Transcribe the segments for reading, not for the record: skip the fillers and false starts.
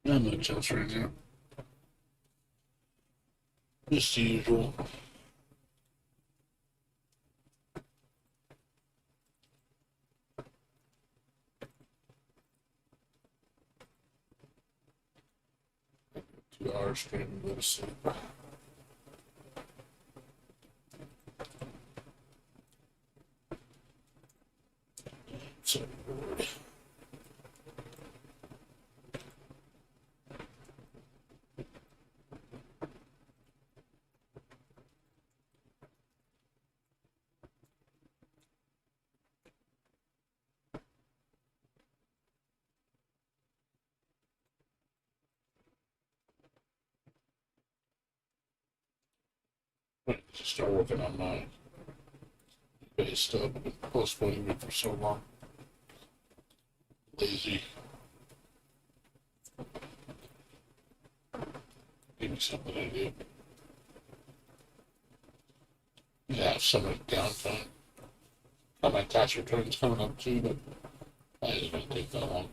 Not much else right now. Just the usual. 2 hours straight and go to sleep. So bored. Start working on my base stuff. I've been postponing it for so long. Lazy. Give me something to do. Yeah, some of the downtime. My tax return's coming up too, but that isn't going to take that long.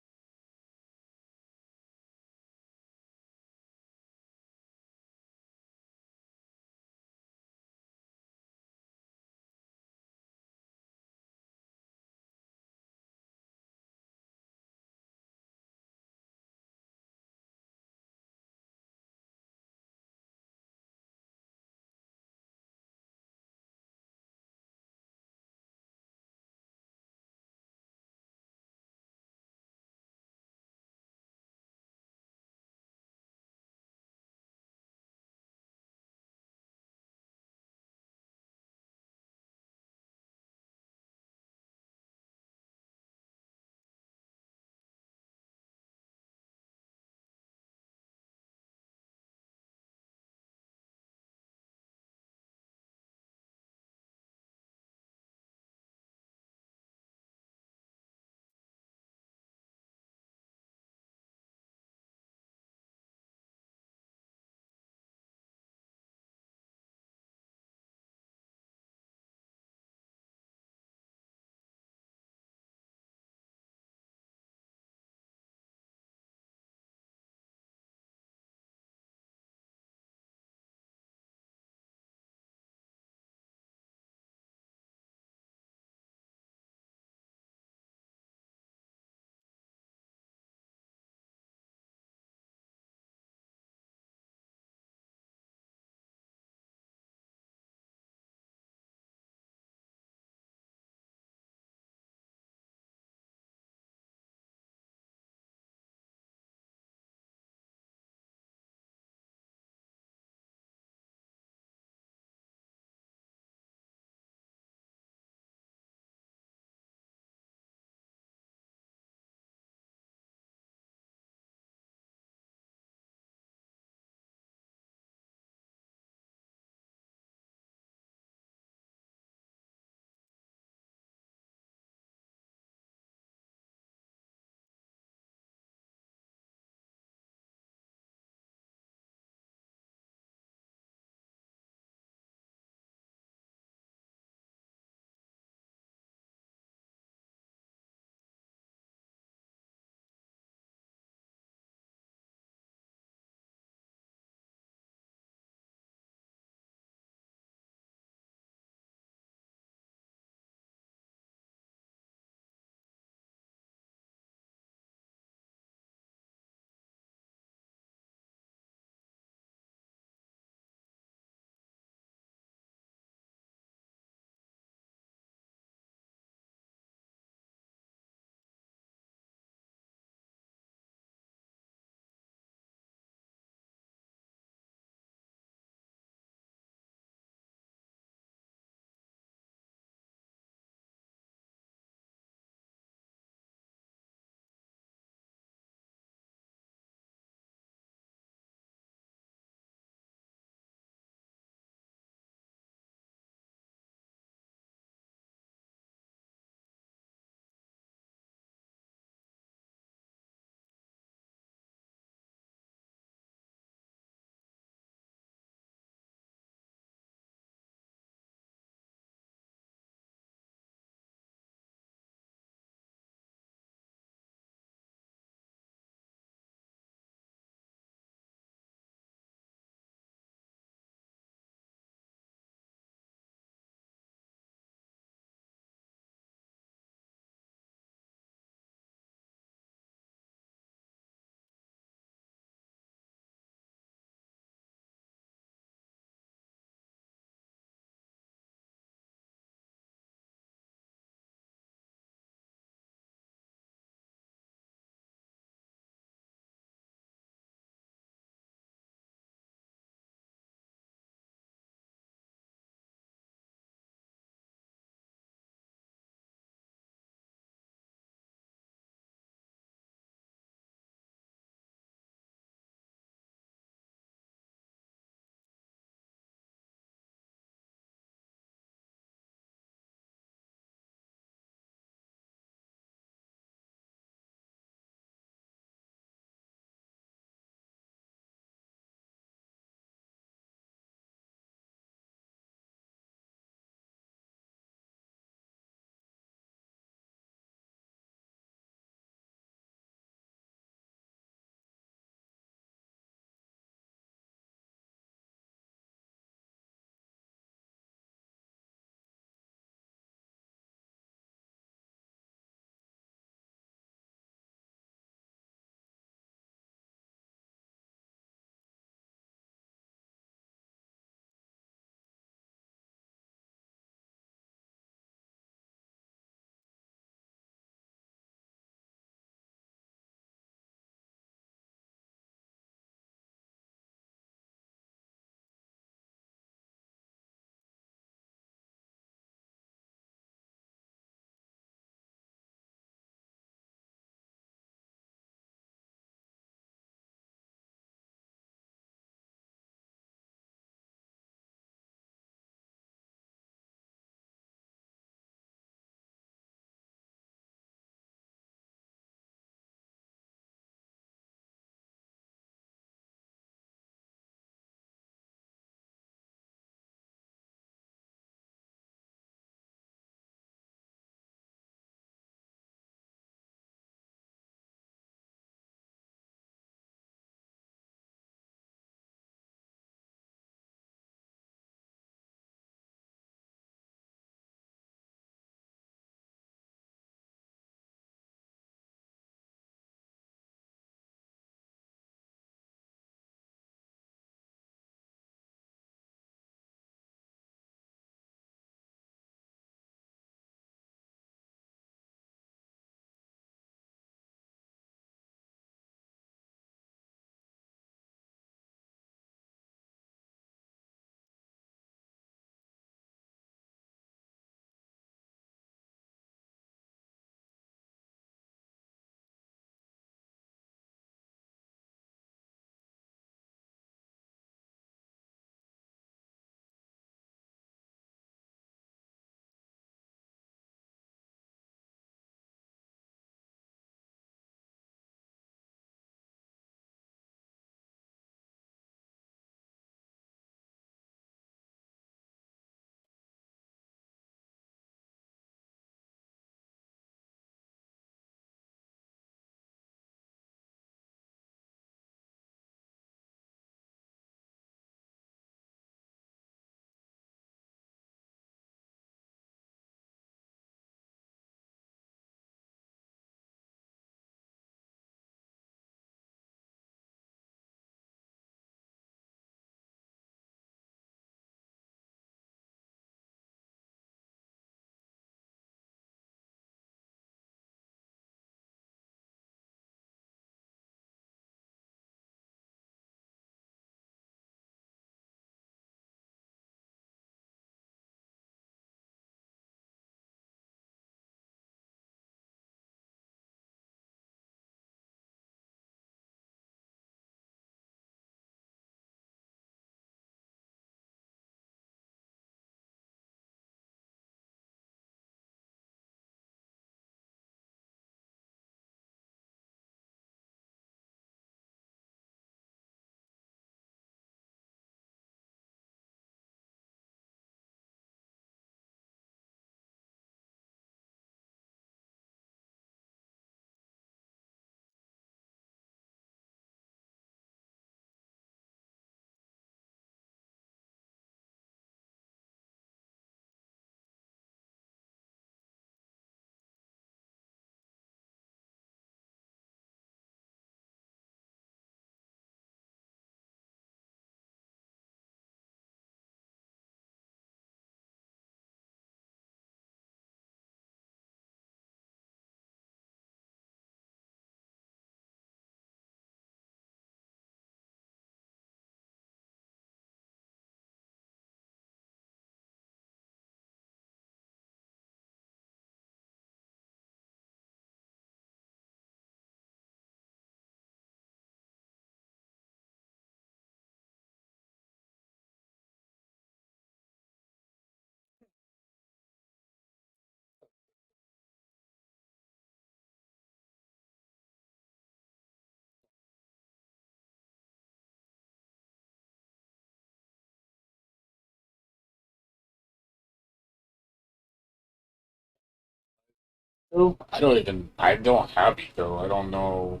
I don't have Eco. I don't know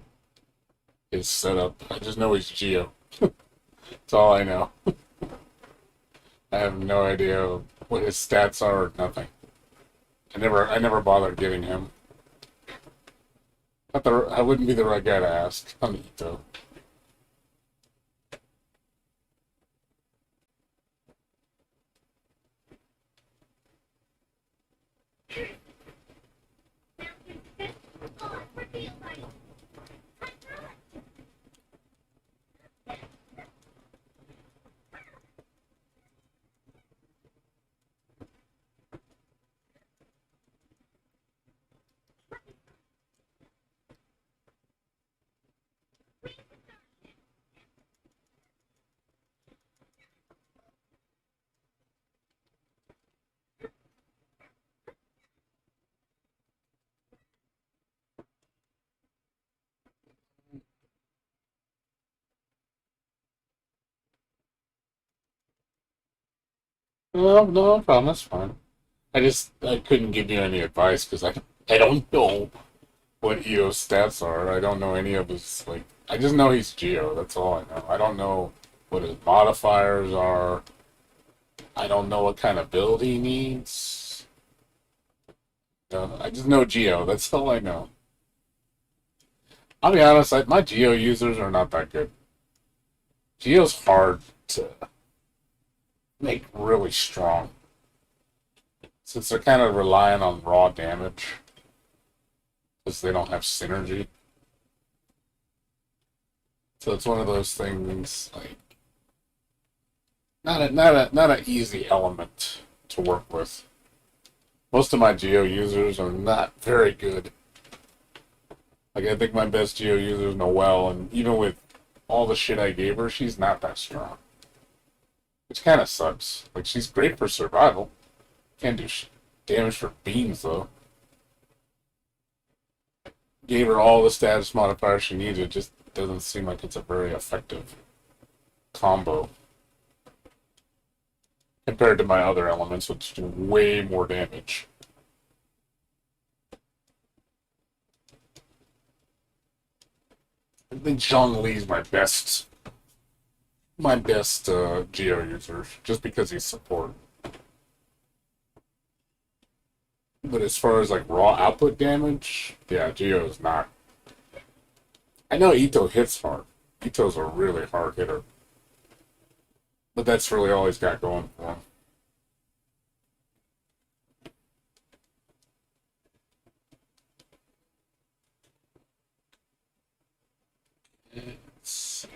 his setup. I just know he's Geo. That's all I know. I have no idea what his stats are or nothing. I never bothered getting him. I wouldn't be the right guy to ask on Ito. No, no problem. That's fine. I couldn't give you any advice because I don't know what Ito's stats are. I don't know any of his like. I just know he's Geo. That's all I know. I don't know what his modifiers are. I don't know what kind of build he needs. I just know Geo. That's all I know. I'll be honest. My Geo users are not that good. Geo's hard to make really strong since they're kind of relying on raw damage because they don't have synergy. So it's one of those things like not an easy element to work with. Most of my Geo users are not very good. Like I think my best Geo user is Noelle, and even with all the shit I gave her, she's not that strong. Which kind of sucks. Like she's great for survival. Can't do damage for beams though. Gave her all the status modifiers she needed. It just doesn't seem like it's a very effective combo compared to my other elements, which do way more damage. I think Zhongli's my best Geo user, just because he's support. But as far as like raw output damage, yeah, Geo is not. I know Ito hits hard. Ito's a really hard hitter, but that's really all he's got going for him. It's,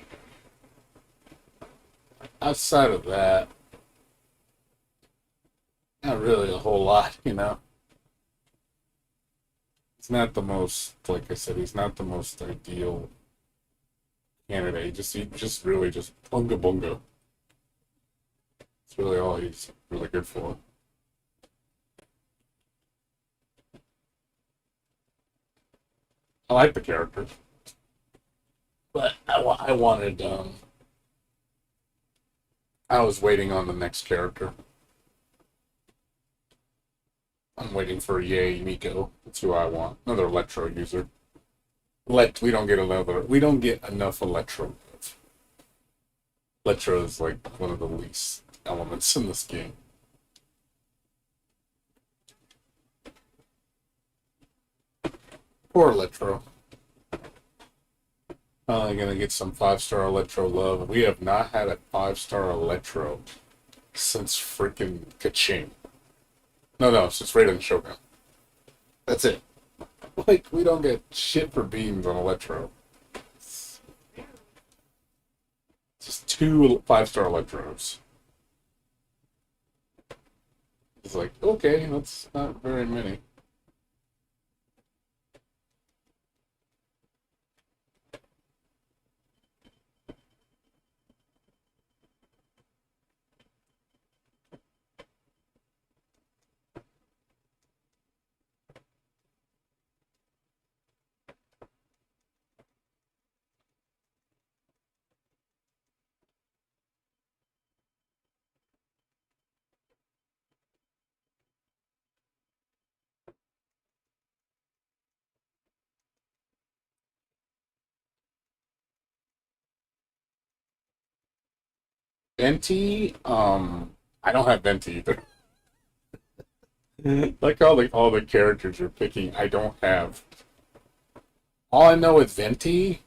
outside of that, not really a whole lot, you know. He's not the most, like I said, he's not the most ideal candidate. He just really just bunga bunga. It's really all he's really good for. I like the character, but I wanted I was waiting on the next character. I'm waiting for Yay Miko. That's who I want. Another Electro user. We don't get enough Electro. Electro is like one of the least elements in this game. Poor Electro. Finally gonna get some 5-star Electro love. We have not had a 5-star Electro since freaking Kaching. No, since Raiden Shogun. That's it. Like, we don't get shit for beams on Electro. It's just two 5-star Electros. It's like, okay, that's not very many. Venti, I don't have Venti either. Like all the characters you're picking, I don't have. All I know is Venti,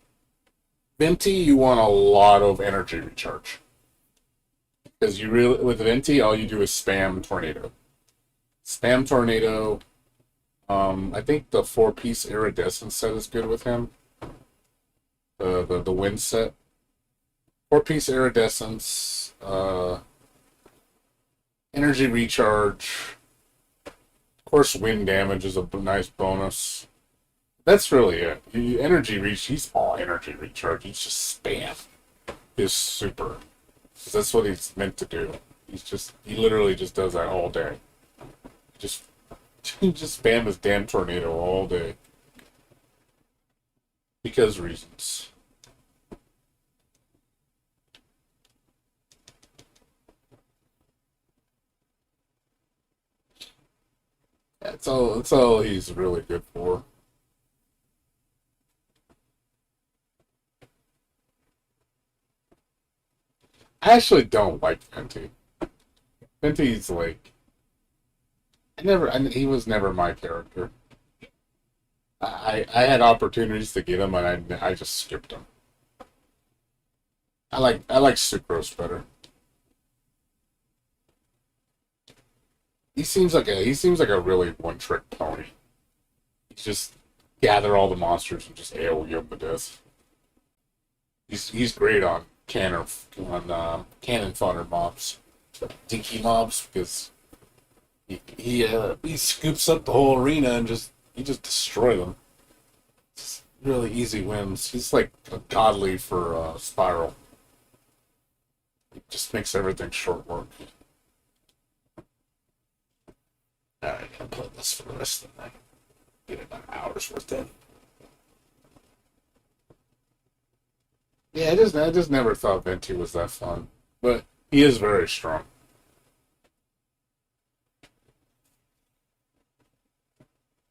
you want a lot of energy recharge because you really with Venti, all you do is spam tornado, spam tornado. I think the four-piece iridescent set is good with him. The wind set, four-piece iridescence, energy recharge. Of course, wind damage is a nice bonus. That's really it. Energy reach. He's all energy recharge. He's just spam his super. That's what he's meant to do. He literally just does that all day. Just just spam his damn tornado all day because reasons. That's all he's really good for. I actually don't like Fenty. Fenty's like he was never my character. I had opportunities to get him and I just skipped him. I like Sucrose better. He seems like a really one trick pony. He's just gather all the monsters and just AoE them to death. He's great on cannon fodder mobs, dinky mobs because he scoops up the whole arena and just destroy them. It's really easy wins. He's like a godly for Spiral. He just makes everything short work. Alright, I'll play this for the rest of the night. Get about an hour's worth in. Yeah, I just never thought Venti was that fun, but he is very strong.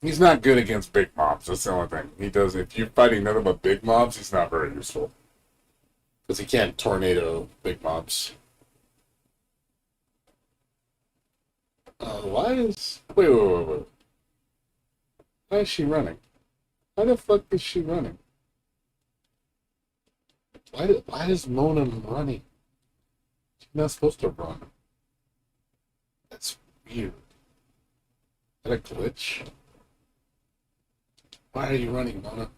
He's not good against big mobs. That's the only thing he does. If you're fighting nothing but big mobs, he's not very useful because he can't tornado big mobs. Why is wait? Why is she running? Why the fuck is she running? Why is Mona running? She's not supposed to run. That's weird. Is that a glitch? Why are you running, Mona?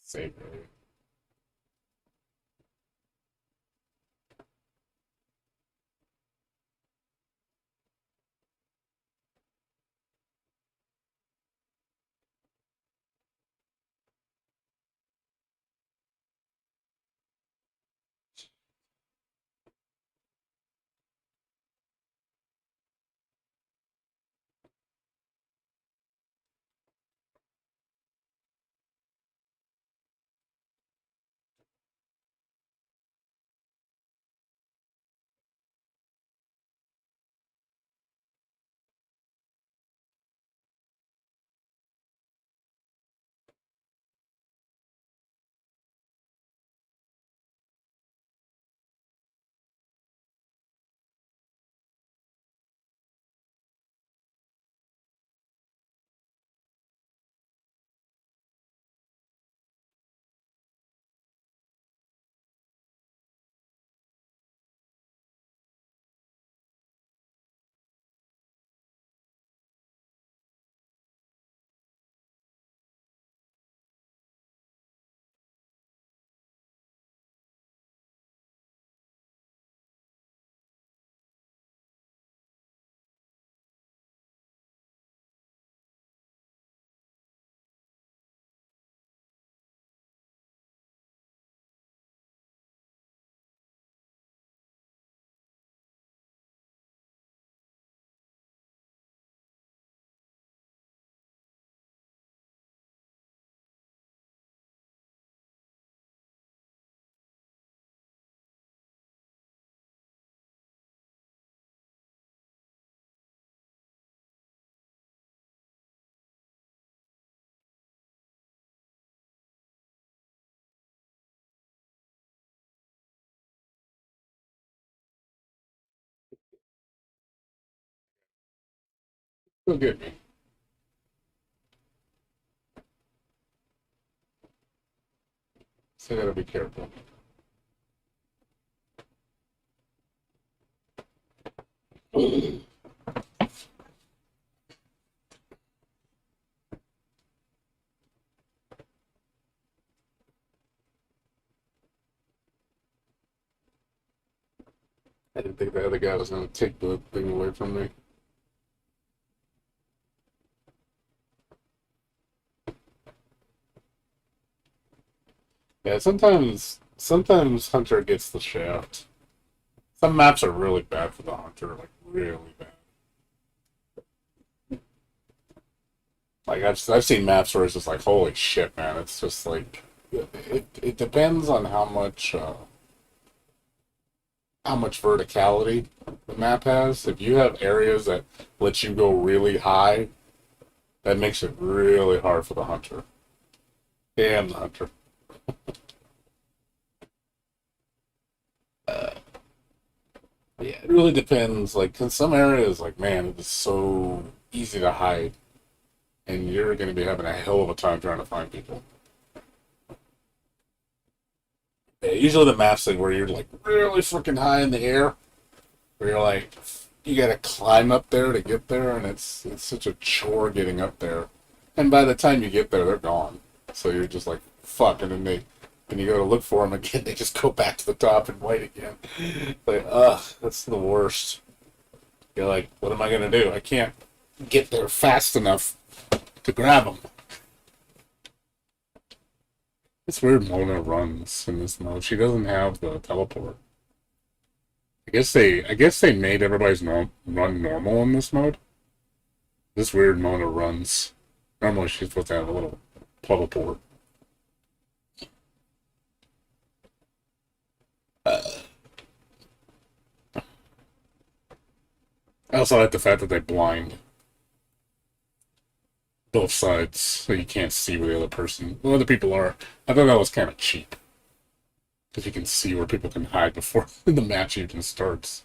Save me. Go get me. So I gotta be careful. I didn't think the other guy was gonna take the thing away from me. Yeah, sometimes Hunter gets the shaft. Some maps are really bad for the Hunter, like really bad. Like I've seen maps where it's just like holy shit, man. It's just like it depends on how much verticality the map has. If you have areas that let you go really high, that makes it really hard for the Hunter. Damn the Hunter. Yeah, it really depends. Like in some areas, like man, it is so easy to hide, and you're going to be having a hell of a time trying to find people. Yeah, usually the maps like where you're like really freaking high in the air, where you're like you got to climb up there to get there, and it's such a chore getting up there. And by the time you get there, they're gone. So you're just like fuck, and then when you go to look for them again, they just go back to the top and wait again. Like ugh, that's the worst. You're like, what am I gonna do? I can't get there fast enough to grab them. It's weird Mona runs in this mode. She doesn't have the teleport. I guess they made everybody's run normal in this mode. This weird Mona runs. Normally she's supposed to have a little teleport. I also like the fact that they blind both sides, so you can't see where the other people are. I thought that was kind of cheap because you can see where people can hide before the match even starts.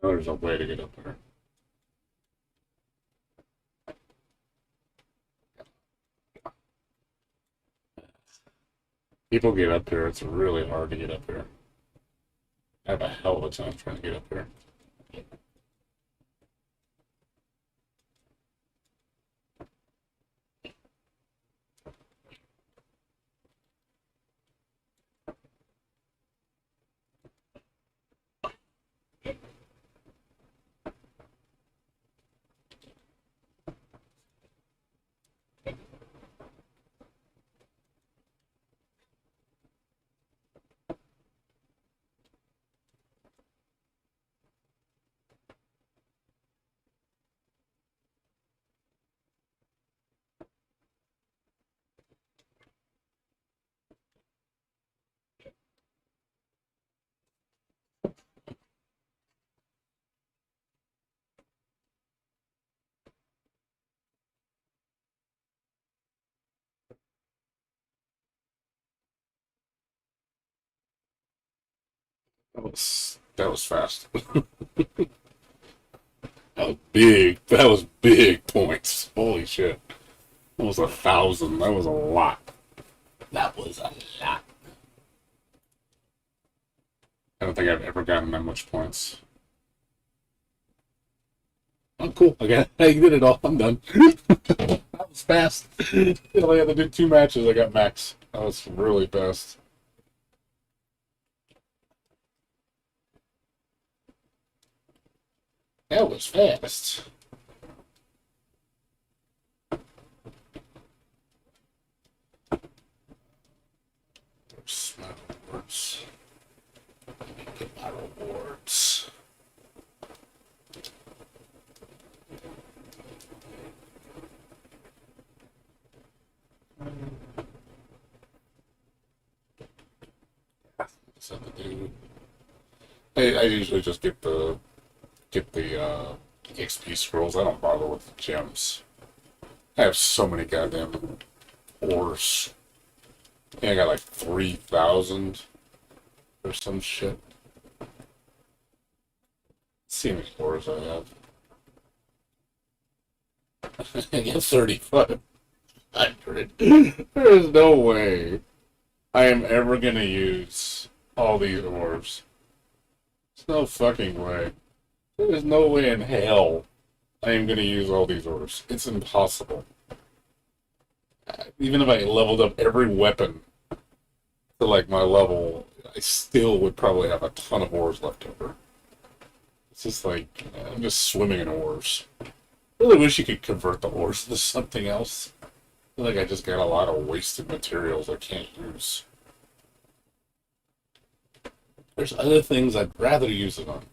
Oh, there's a way to get up there. People get up there. It's really hard to get up there. I have a hell of a time trying to get up there. That was fast. That was big. That was big points. Holy shit. That was 1,000. That was a lot. That was a lot. I don't think I've ever gotten that much points. I'm cool. I did it all. I'm done. That was fast. I only had to do 2 matches. I got max. That was really fast. That was fast. Where's my rewards? Get my rewards. Something to do. I usually just get the XP scrolls. I don't bother with the gems. I have so many goddamn ores. I think I got like 3,000 or some shit. Let's see how many ores I have. I get 3,500. There's no way I am ever gonna use all these ores. There's no fucking way. There's no way in hell I am gonna use all these ores. It's impossible. Even if I leveled up every weapon to like my level, I still would probably have a ton of ores left over. It's just like I'm just swimming in ores. Really wish you could convert the ores to something else. I feel like I just got a lot of wasted materials I can't use. There's other things I'd rather use it on.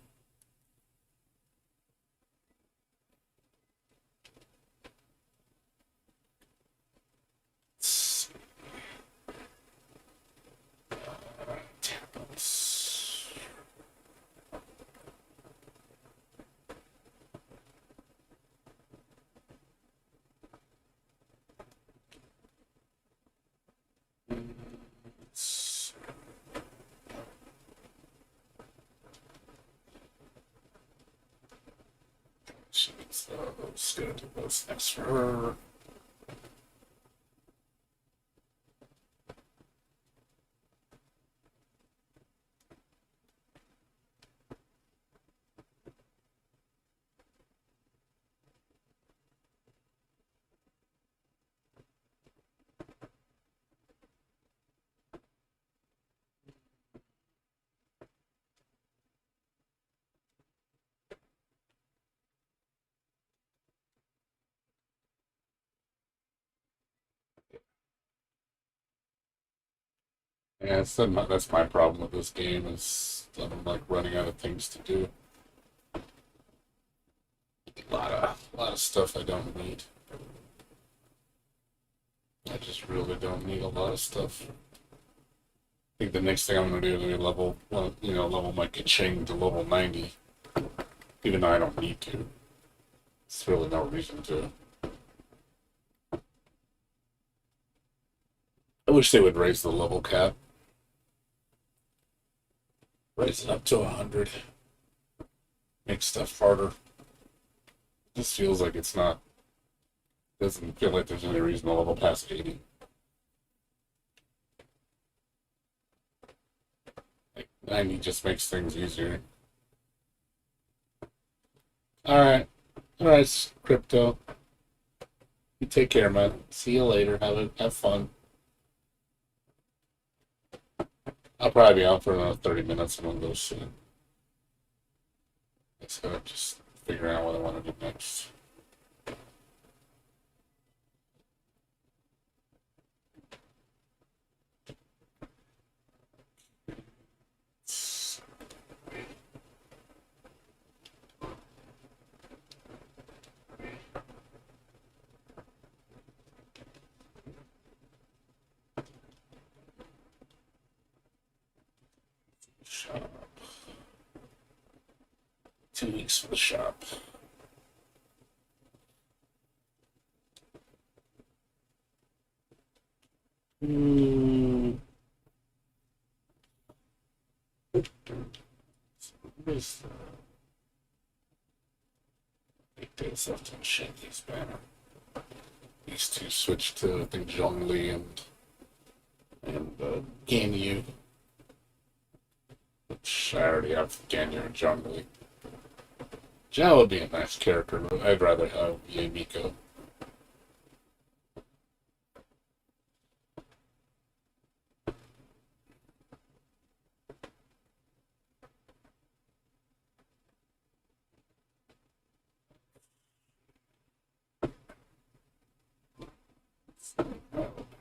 Tablets. Let's go do what's next for her. Yeah, that's my problem with this game is I'm like running out of things to do. A lot of stuff I don't need. I just really don't need a lot of stuff. I think the next thing I'm gonna do is level, well, level my Kaching to level 90, even though I don't need to. It's really no reason to. I wish they would raise the level cap. Raise it up to 100. Make stuff harder. Just feels like it's not. Doesn't feel like there's any reason to level past 80. Like 90 just makes things easier. Alright. Alright, Crypto. You take care, man. See you later. Have fun. I'll probably be out for another 30 minutes and I'll go soon. So just figuring out what I want to do next. Shop. 2 weeks for the shop. Hmm. What is the big data stuff to shake these banner? These two switch to I think Zhongli and Ganyu. Which I already have Ganyu and Zhongli. Zhao would be a nice character, but I'd rather have Yamiko.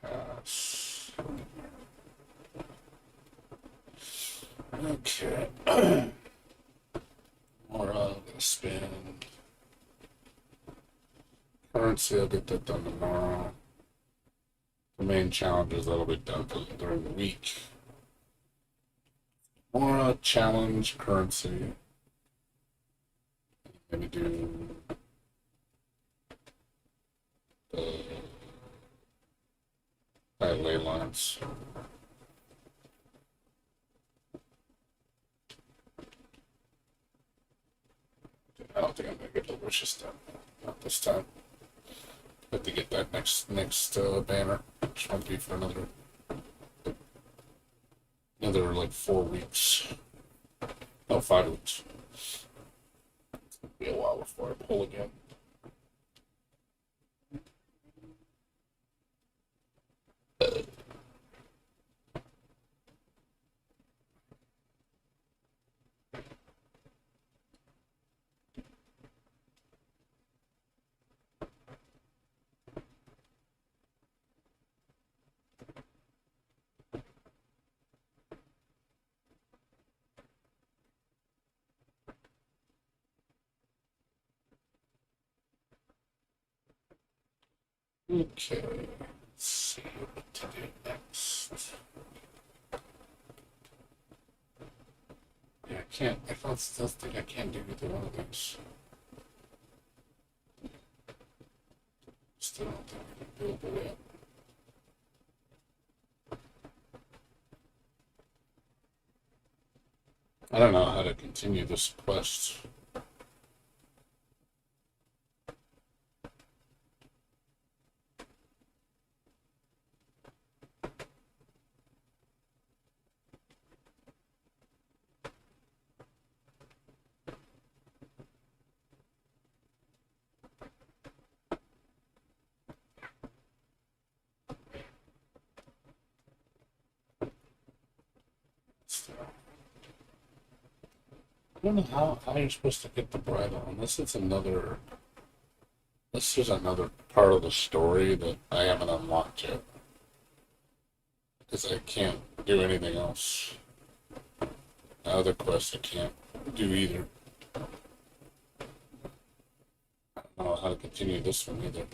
Pass. Okay. More I'm gonna spend currency. I'll get that done tomorrow. The main challenges that'll be done during the week. More challenge currency. Maybe do the ley lines. I don't think I'm gonna get the wishes done. Not this time. I have to get that next banner, which won't be for another like 4 weeks. No, 5 weeks. It'll be a while before I pull again. Okay, let's see what to do next. Yeah, I can't. I still think I can't do either one of these. Still don't think I can build it yet. I don't know how to continue this quest. I don't know how you're supposed to get the bridle unless it's another. This is another part of the story that I haven't unlocked yet. Because I can't do anything else. The other quests I can't do either. I don't know how to continue this one either.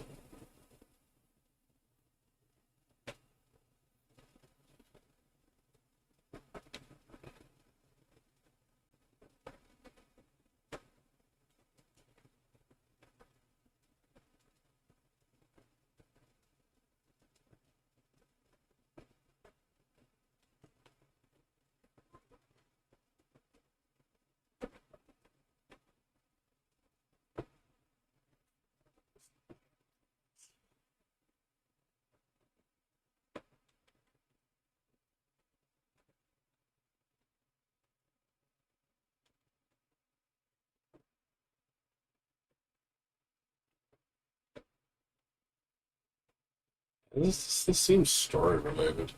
This seems story related.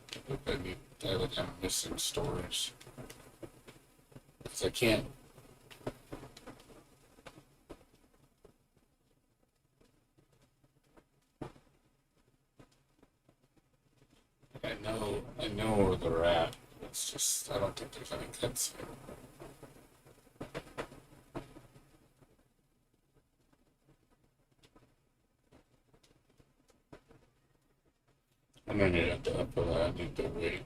I'm missing stories. Because I can't. I know where they're at. It's just I don't think there's any cuts. I'm gonna need to up that. I need to wait.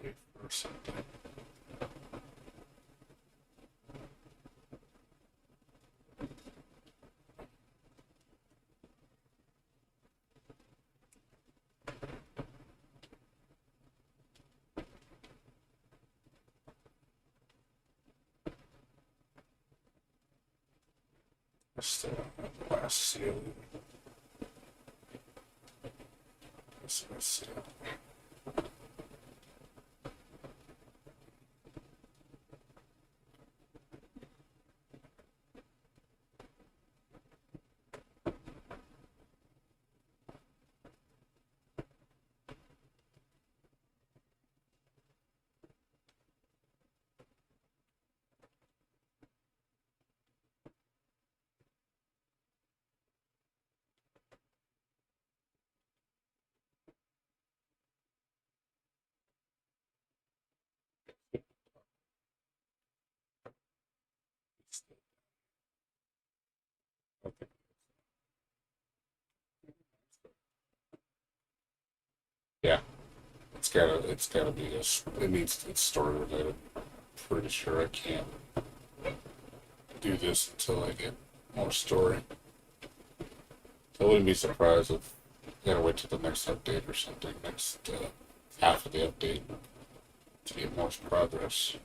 Wait for something. Still the last seal. Let's see. Okay. Yeah, it's gotta be this. It's story related. Pretty sure I can't do this until I get more story. I wouldn't be surprised if I gotta wait till the next update or something, next half of the update to get more progress.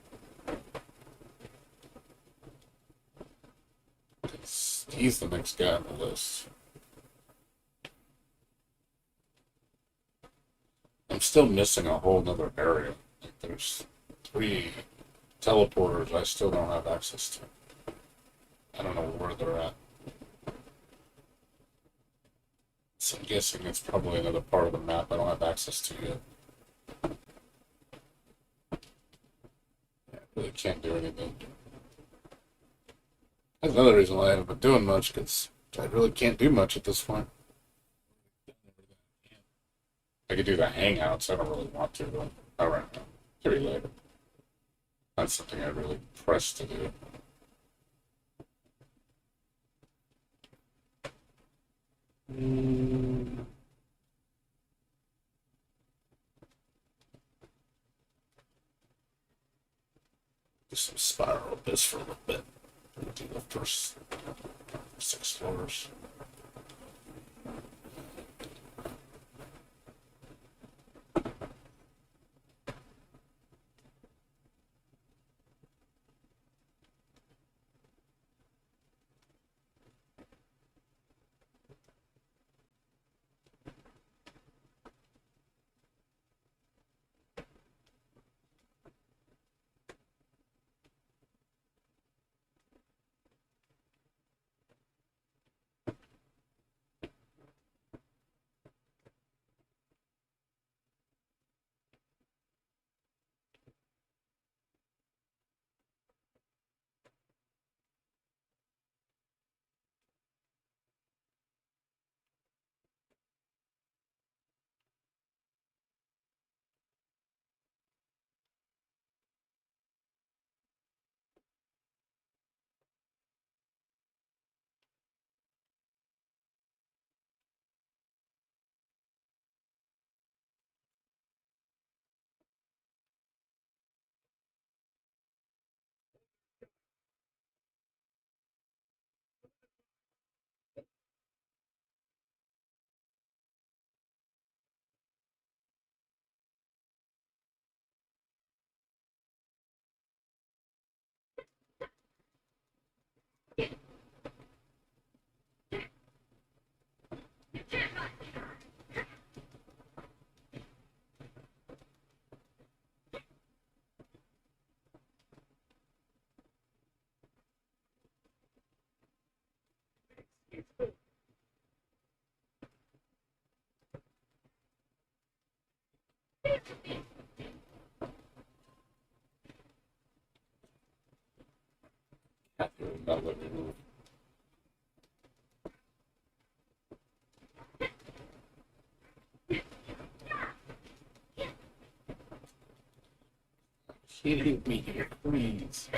'Cause he's the next guy on the list. I'm still missing a whole nother area. Like there's three teleporters I still don't have access to. I don't know where they're at. So I'm guessing it's probably another part of the map I don't have access to yet. Yeah, I really can't do anything. That's another reason why I haven't been doing much, because I really can't do much at this point. I could do the hangouts, I don't really want to, though. Alright, maybe later. That's something I really press to do. Mm. Do some spiral abyss for a little bit. Do the first 6 floors. Happy with not letting me move. Kidding me here, please.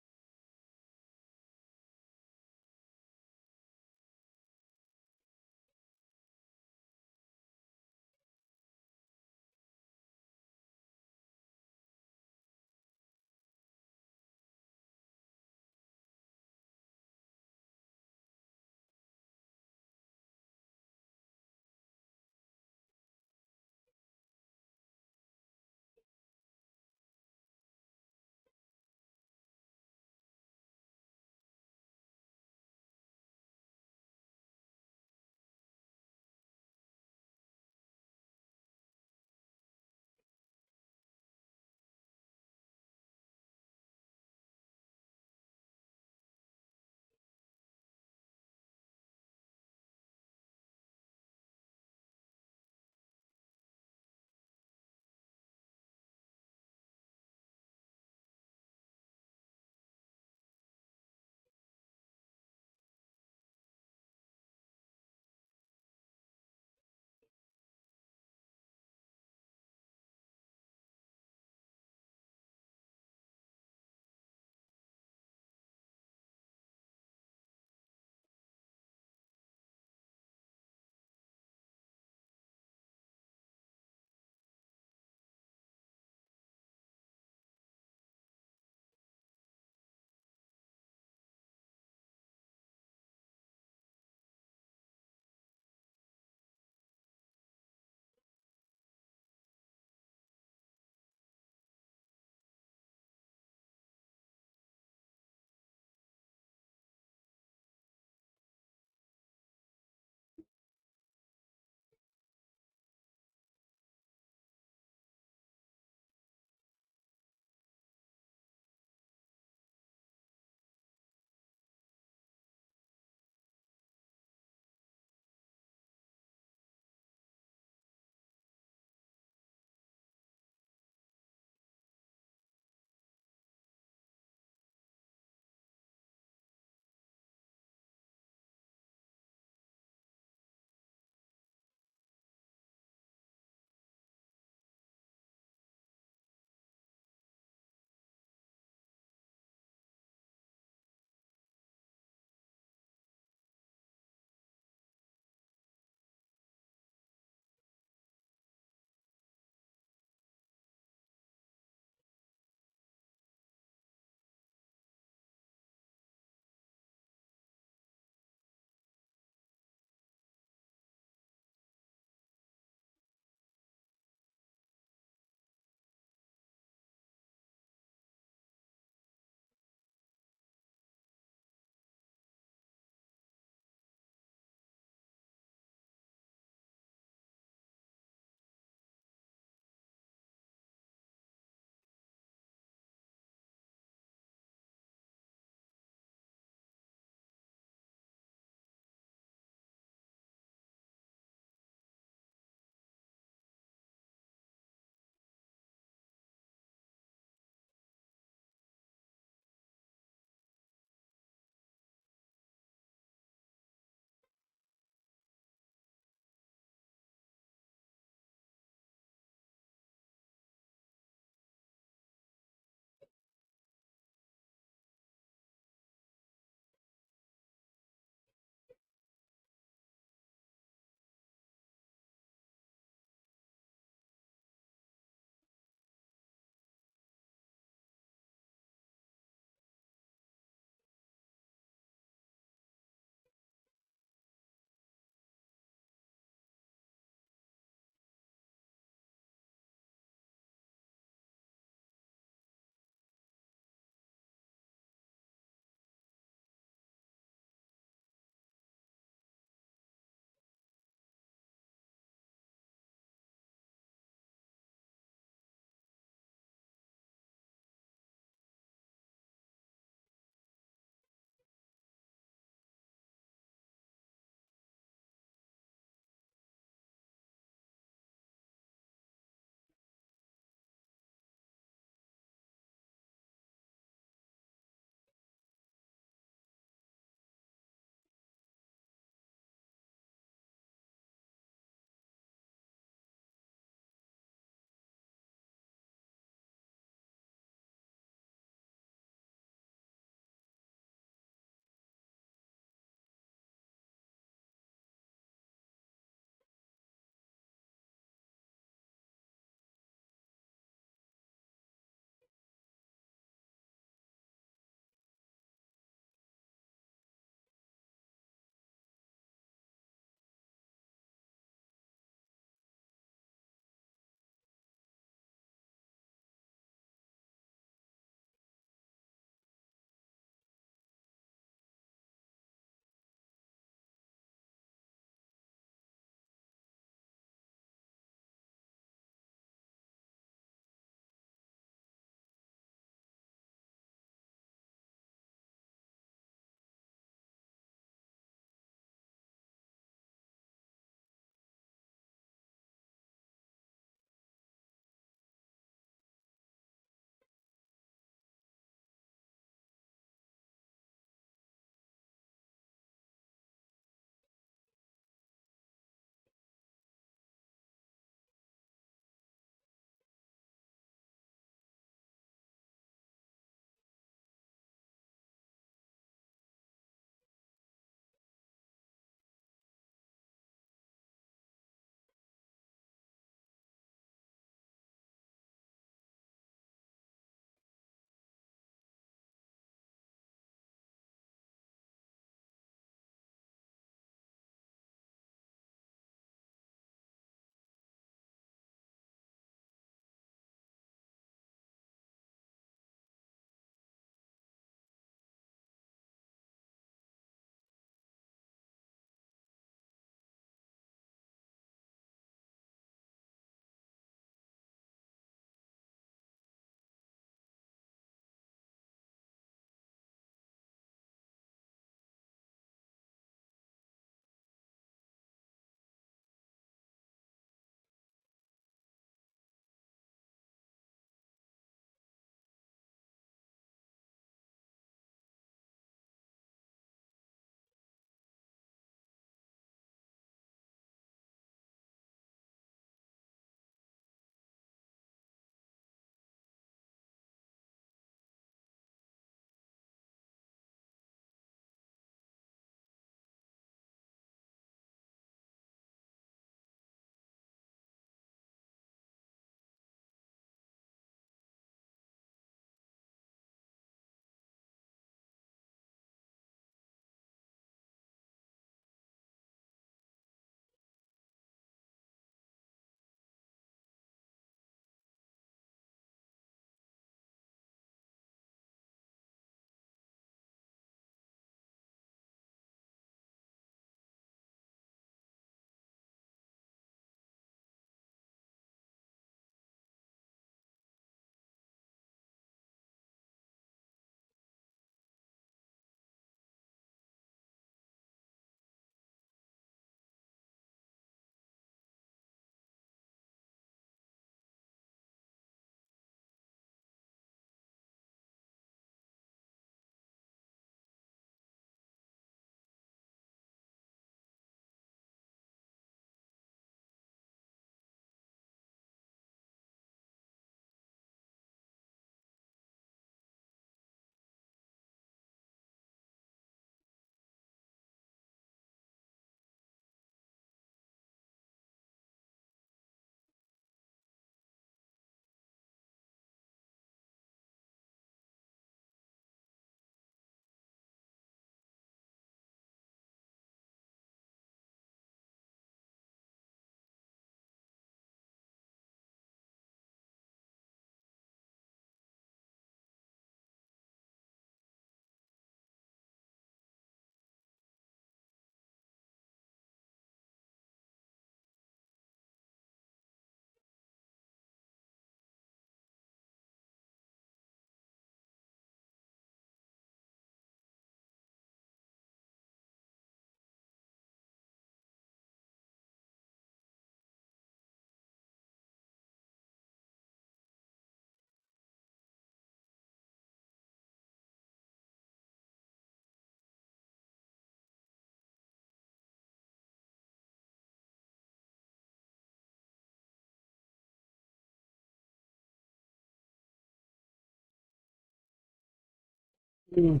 Mm.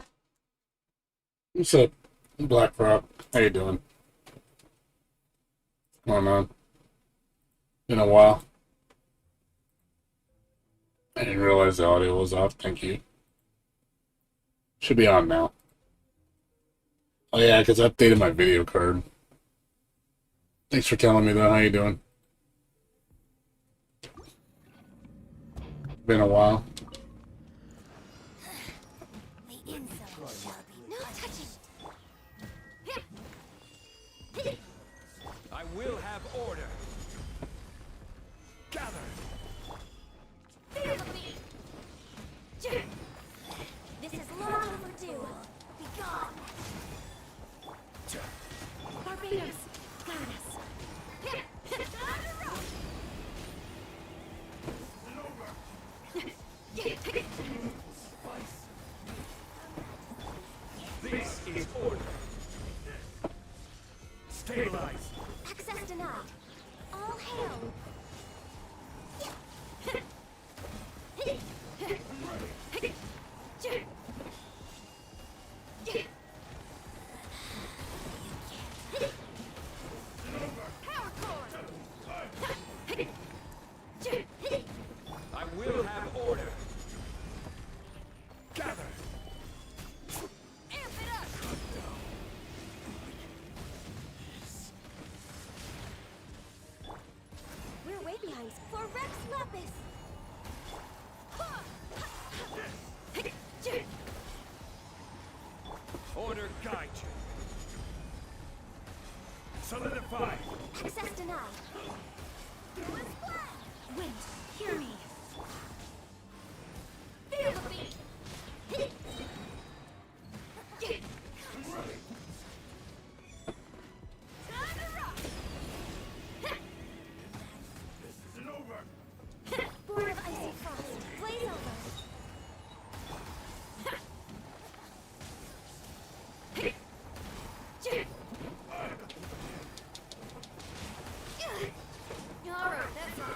What's up, Black Rock? How you doing? What's going on? Been a while. I didn't realize the audio was off. Thank you. Should be on now. Oh yeah, because I updated my video card. Thanks for telling me that. How you doing? Been a while. The inside shall be no touching. I will have order. Gather. This is long overdue. Be gone. Barbados, guide us. This is order. Stabilize. Access denied. All hail. Power core. I will have order. Gather. Amp it up. We're way behind for Rex Lapis. Order guide you. Solidify. Access denied. Wind, hear me. Feel the beat. Time to rock. This isn't over. Born of icy frost, blaze over. Alright, that's all.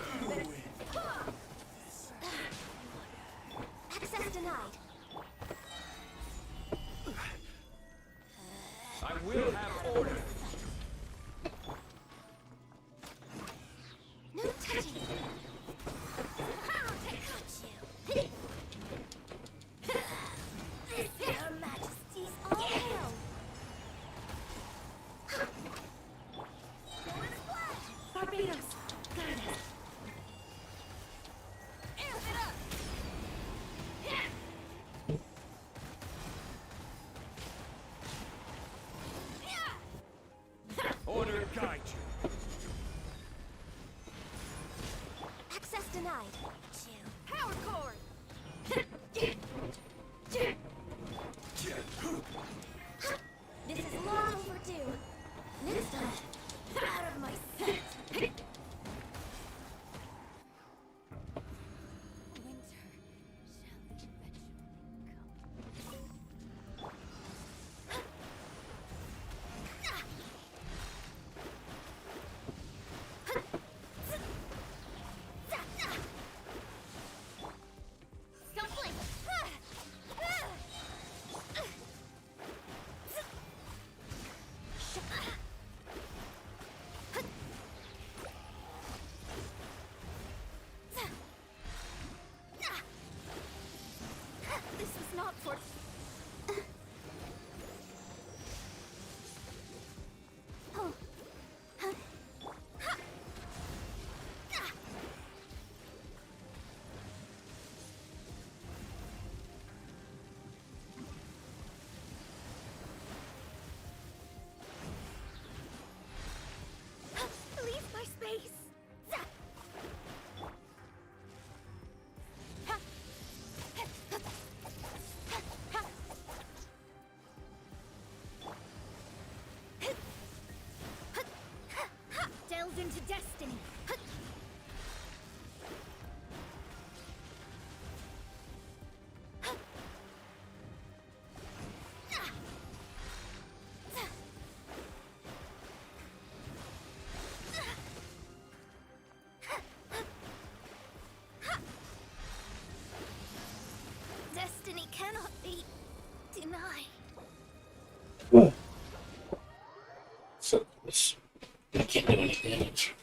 I can't do any damage.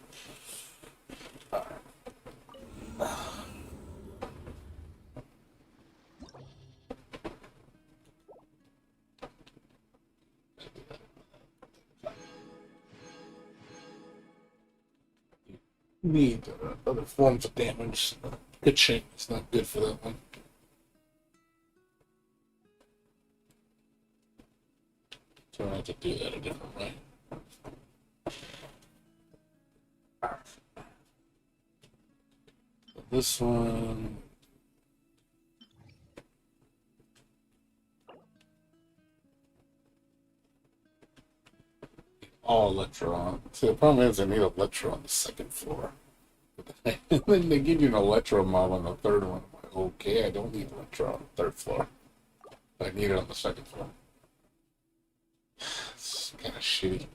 Need other forms of damage. Good shit. It's not good for that one. So I have to do that a different way. This one. All Electro. See, the problem is I need Electro on the second floor. And then they give you an Electro mob on the third one. I'm like, okay, I don't need Electro on the third floor. But I need it on the second floor. It's kind of shitty.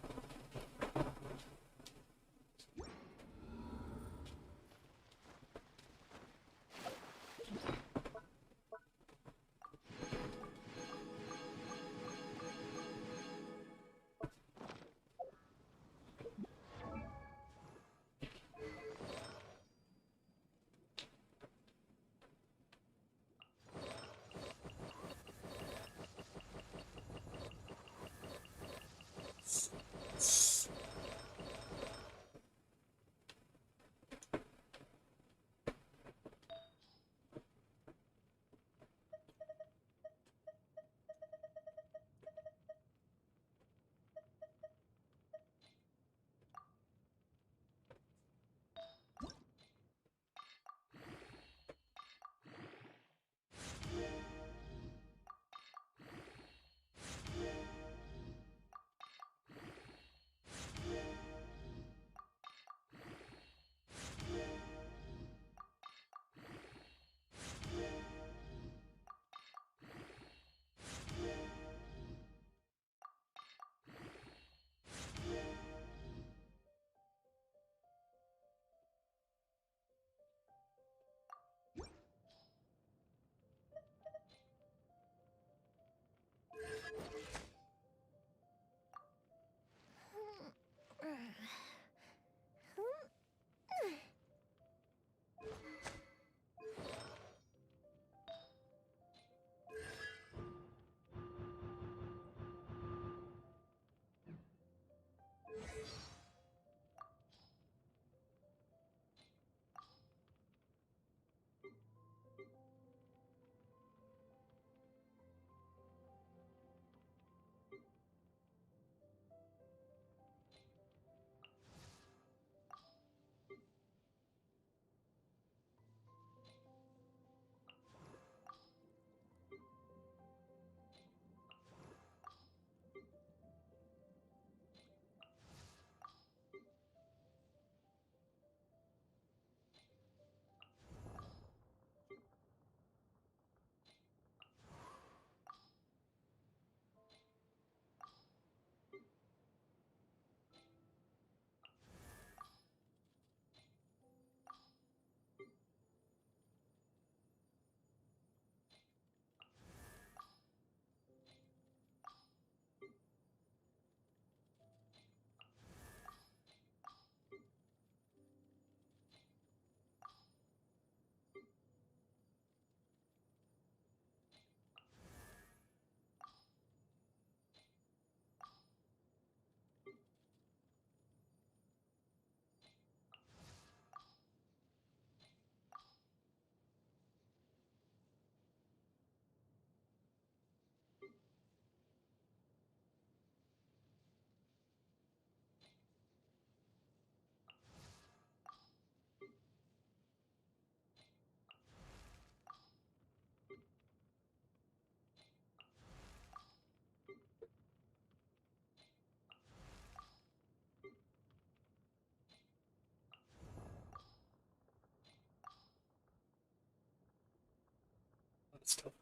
That's tough.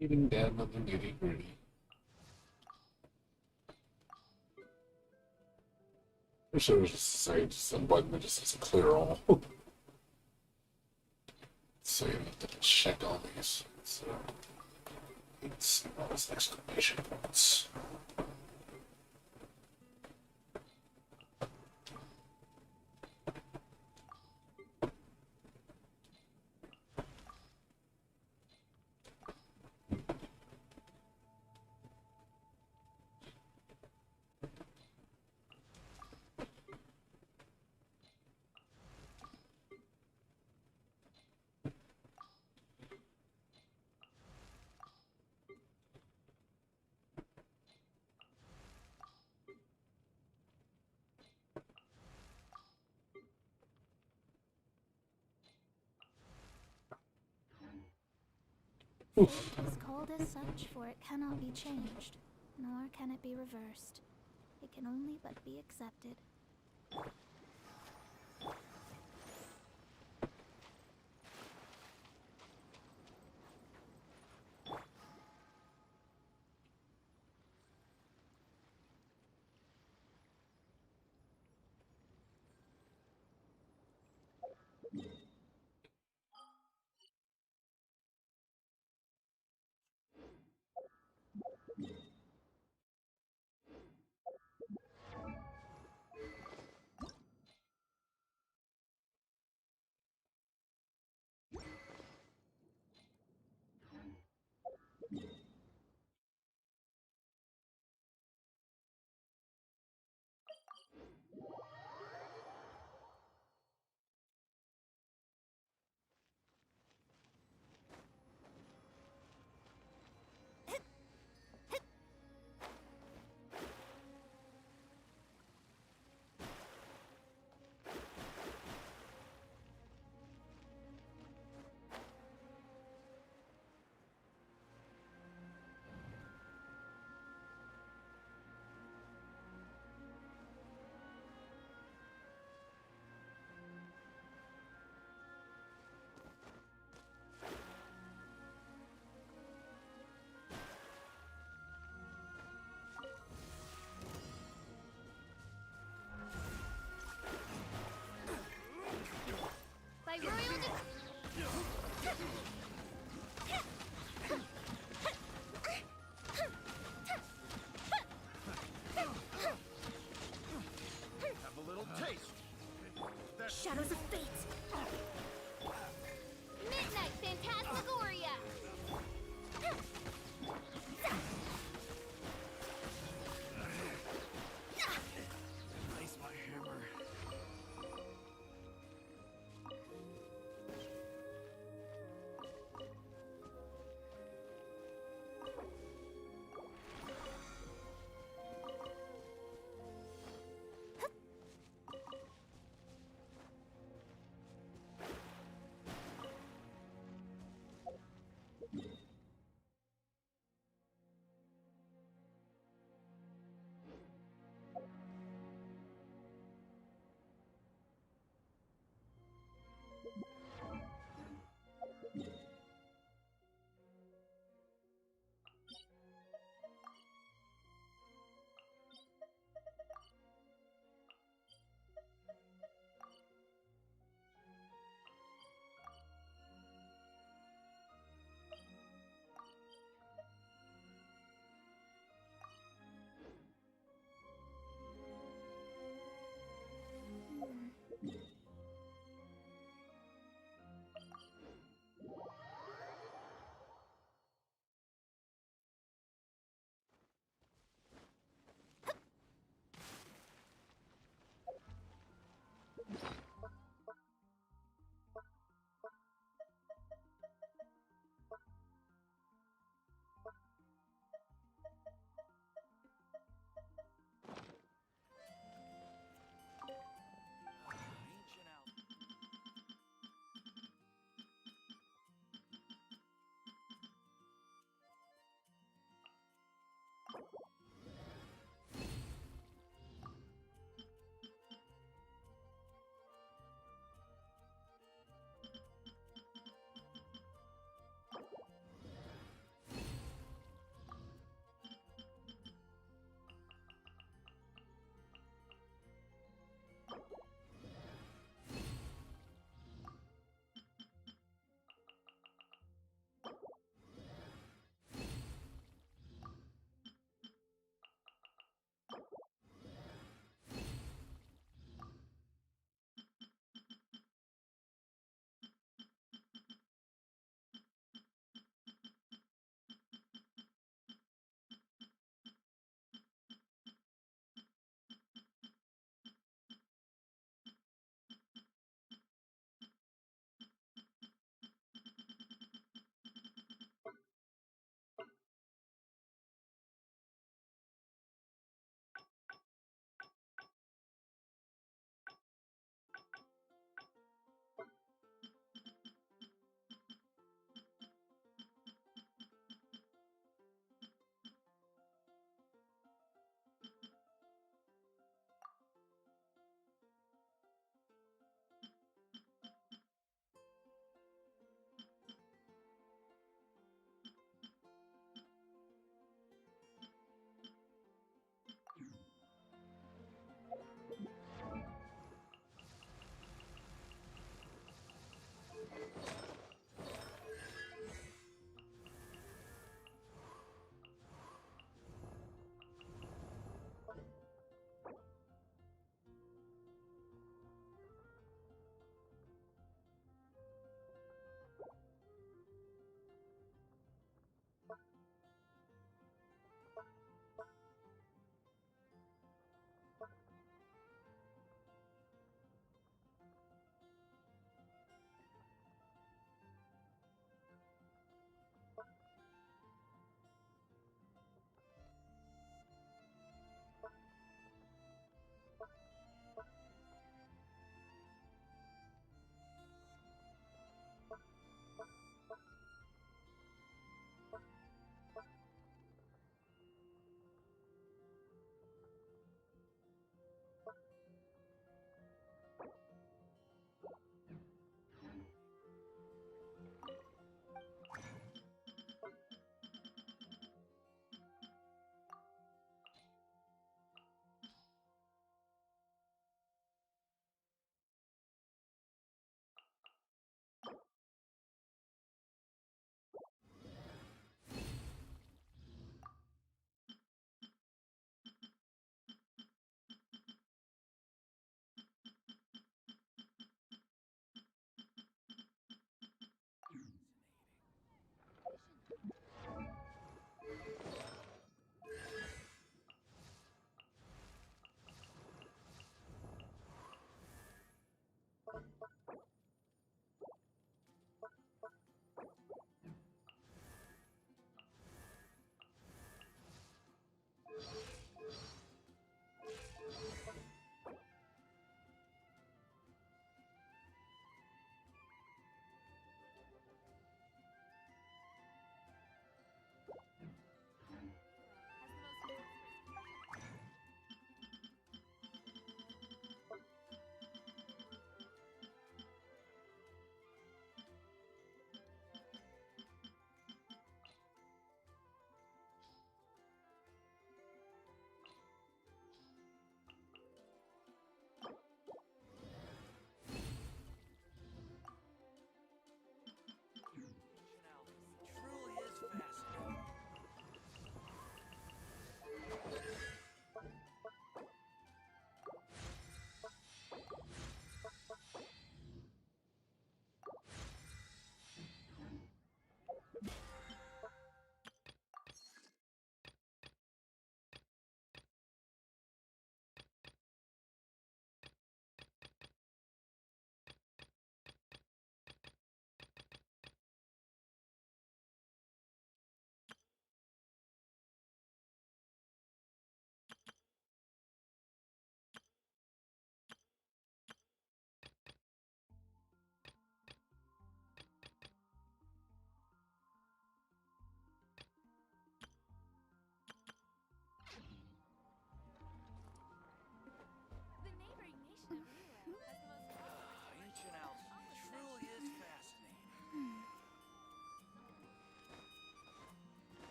Even down to the nitty gritty. Wish there was just a button that just says clear all. So you don't have to check all these. So it's all these exclamation points. Fate is called as such, for it cannot be changed, nor can it be reversed. It can only but be accepted.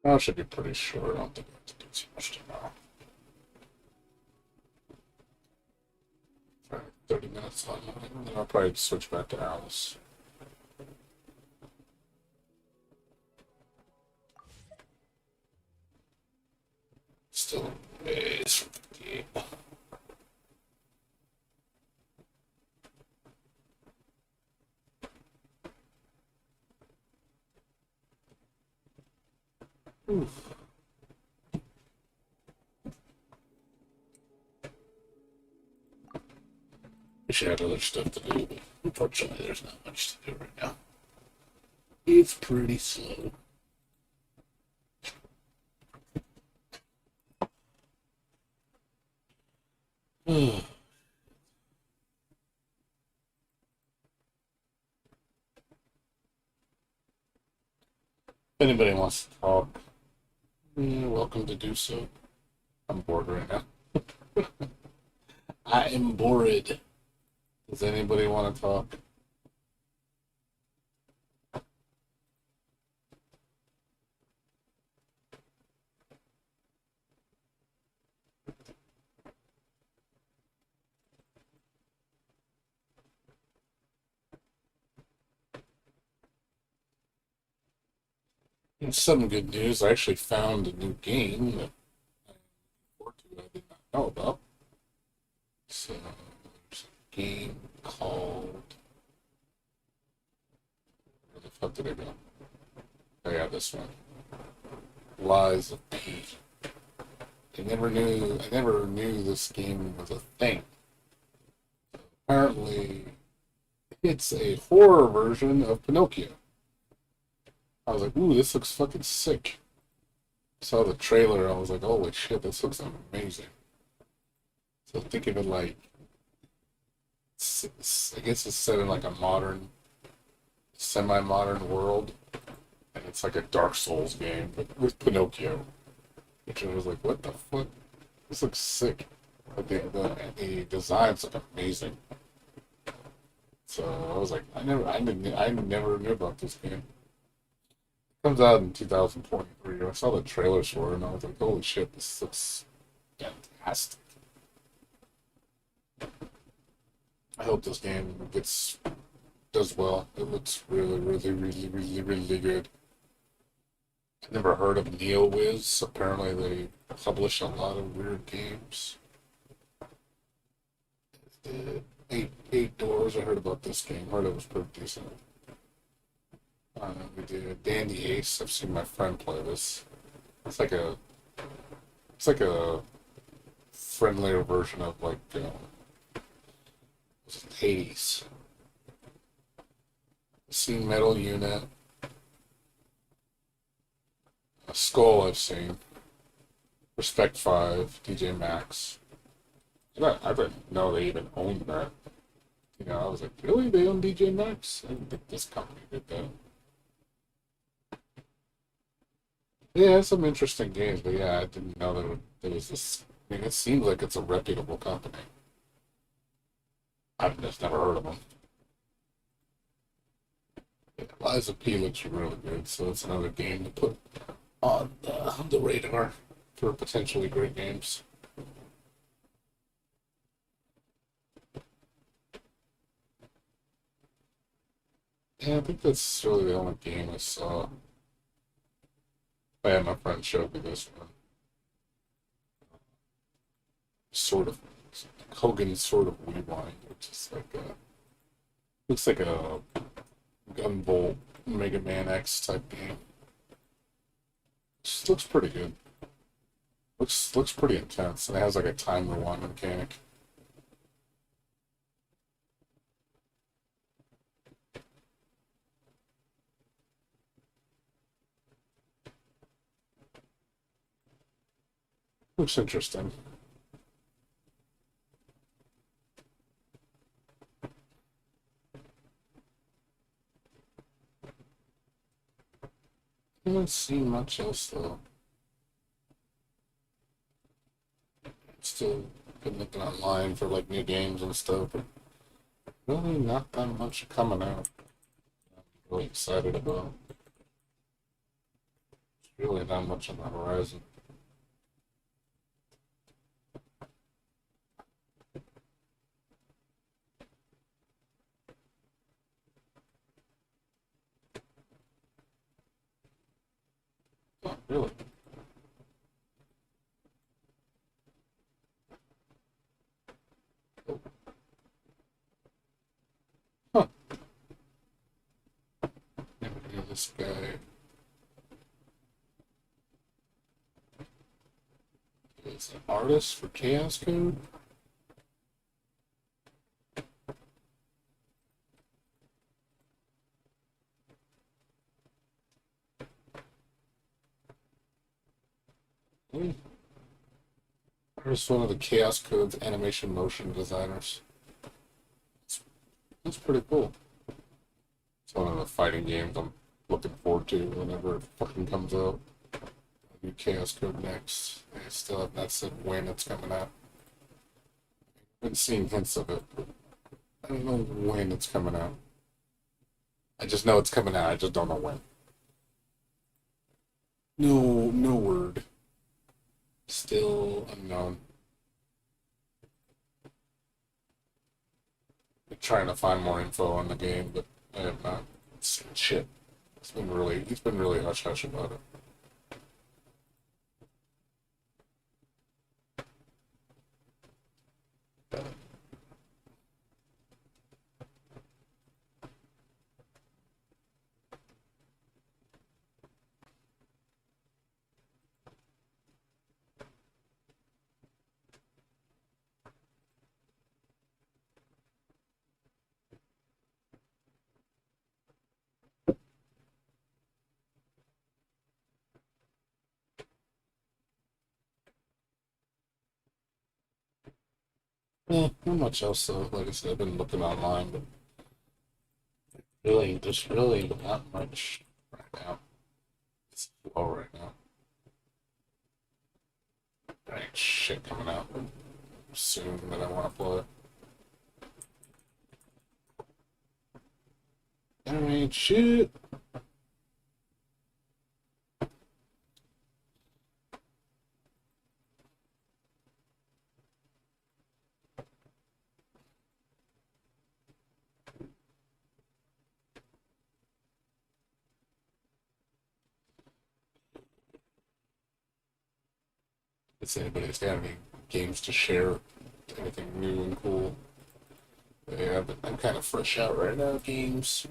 I should be pretty short. I don't think I have to do too much tomorrow. 30 minutes on it, and then I'll probably switch back to Alice. Still a ways from the game. Oof. Wish I had other stuff to do, but unfortunately there's not much to do right now. It's pretty slow. If anybody wants to talk, you're welcome to do so. I'm bored right now. I am bored. Does anybody want to talk? And some good news, I actually found a new game that I did not know about. So there's a game called. Where the fuck did I go? Oh yeah, this one. Lies of P. I never knew this game was a thing. Apparently, it's a horror version of Pinocchio. I was like, ooh, this looks fucking sick. Saw the trailer, I was like, holy shit, this looks amazing. So think of it like, I guess it's set in like a modern, semi-modern world, and it's like a Dark Souls game, but with Pinocchio. Which I was like, what the fuck? This looks sick. But the designs look amazing. So I was like, I never knew about this game. It comes out in 2023. I saw the trailers for it, and I was like, holy shit, this looks fantastic. I hope this game does well. It looks really, really, really, really, really good. I've never heard of NeoWiz. Apparently, they publish a lot of weird games. Eight Doors. I heard about this game. Heard it was pretty decent. We did Dandy Ace. I've seen my friend play this. It's like a, it's like a friendlier version of like Hades. Seen Metal Unit. Skull. I've seen. Respect 5. DJ Max. I didn't know they even owned that. You know, I was like, really? They own DJ Max? I didn't think this company did that. Yeah, some interesting games, but yeah, I didn't know there was this. I mean, it seems like it's a reputable company. I've just never heard of them. Yeah, Liza P looks really good, so it's another game to put on the radar for potentially great games. Yeah, I think that's really the only game I saw. Oh, yeah, my friend showed me this one. Sort of Hogan's sort of rewind, which is like a looks like a Gunvolt Mega Man X type game. Just looks pretty good. Looks pretty intense, and it has like a time rewind mechanic. Looks interesting. I haven't seen much else though. Still been looking online for like new games and stuff, but really not that much coming out. I'm really excited about. Really not much on the horizon. Not really. Huh. Never knew this guy is an artist for Chaos Code. Hmm. Artist, one of the Chaos Code's animation motion designers. That's pretty cool. It's one of the fighting games I'm looking forward to whenever it fucking comes out. I'll do Chaos Code next. I still have not said when it's coming out. I've been seeing hints of it, but I don't know when it's coming out. I just know it's coming out. I just don't know when. No, no word. Still unknown. I'm trying to find more info on the game, but I have not. Shit. He's been really hush hush about it. Not much else though. Like I said, I've been looking online, but there's really not much right now. It's slow right now. There ain't shit coming out soon that I want to play. There ain't shit. If anybody's got any games to share, anything new and cool. But yeah, but I'm kind of fresh out right now. Games.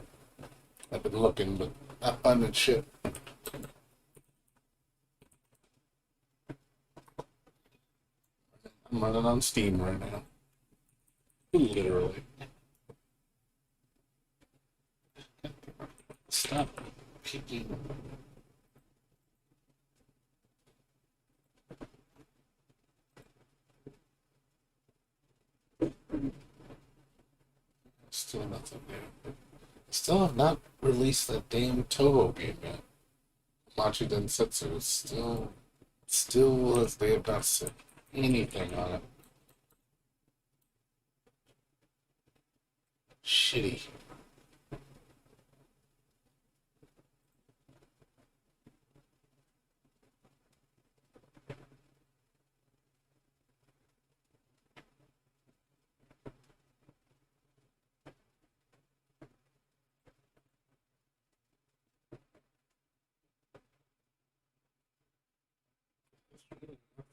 I've been looking, but not finding shit. I'm running on Steam right now. Literally. Stop picking. Still nothing new. Still have not released that damn Toho game yet. Machi Densetsu is still as they have not said anything on it. Shitty.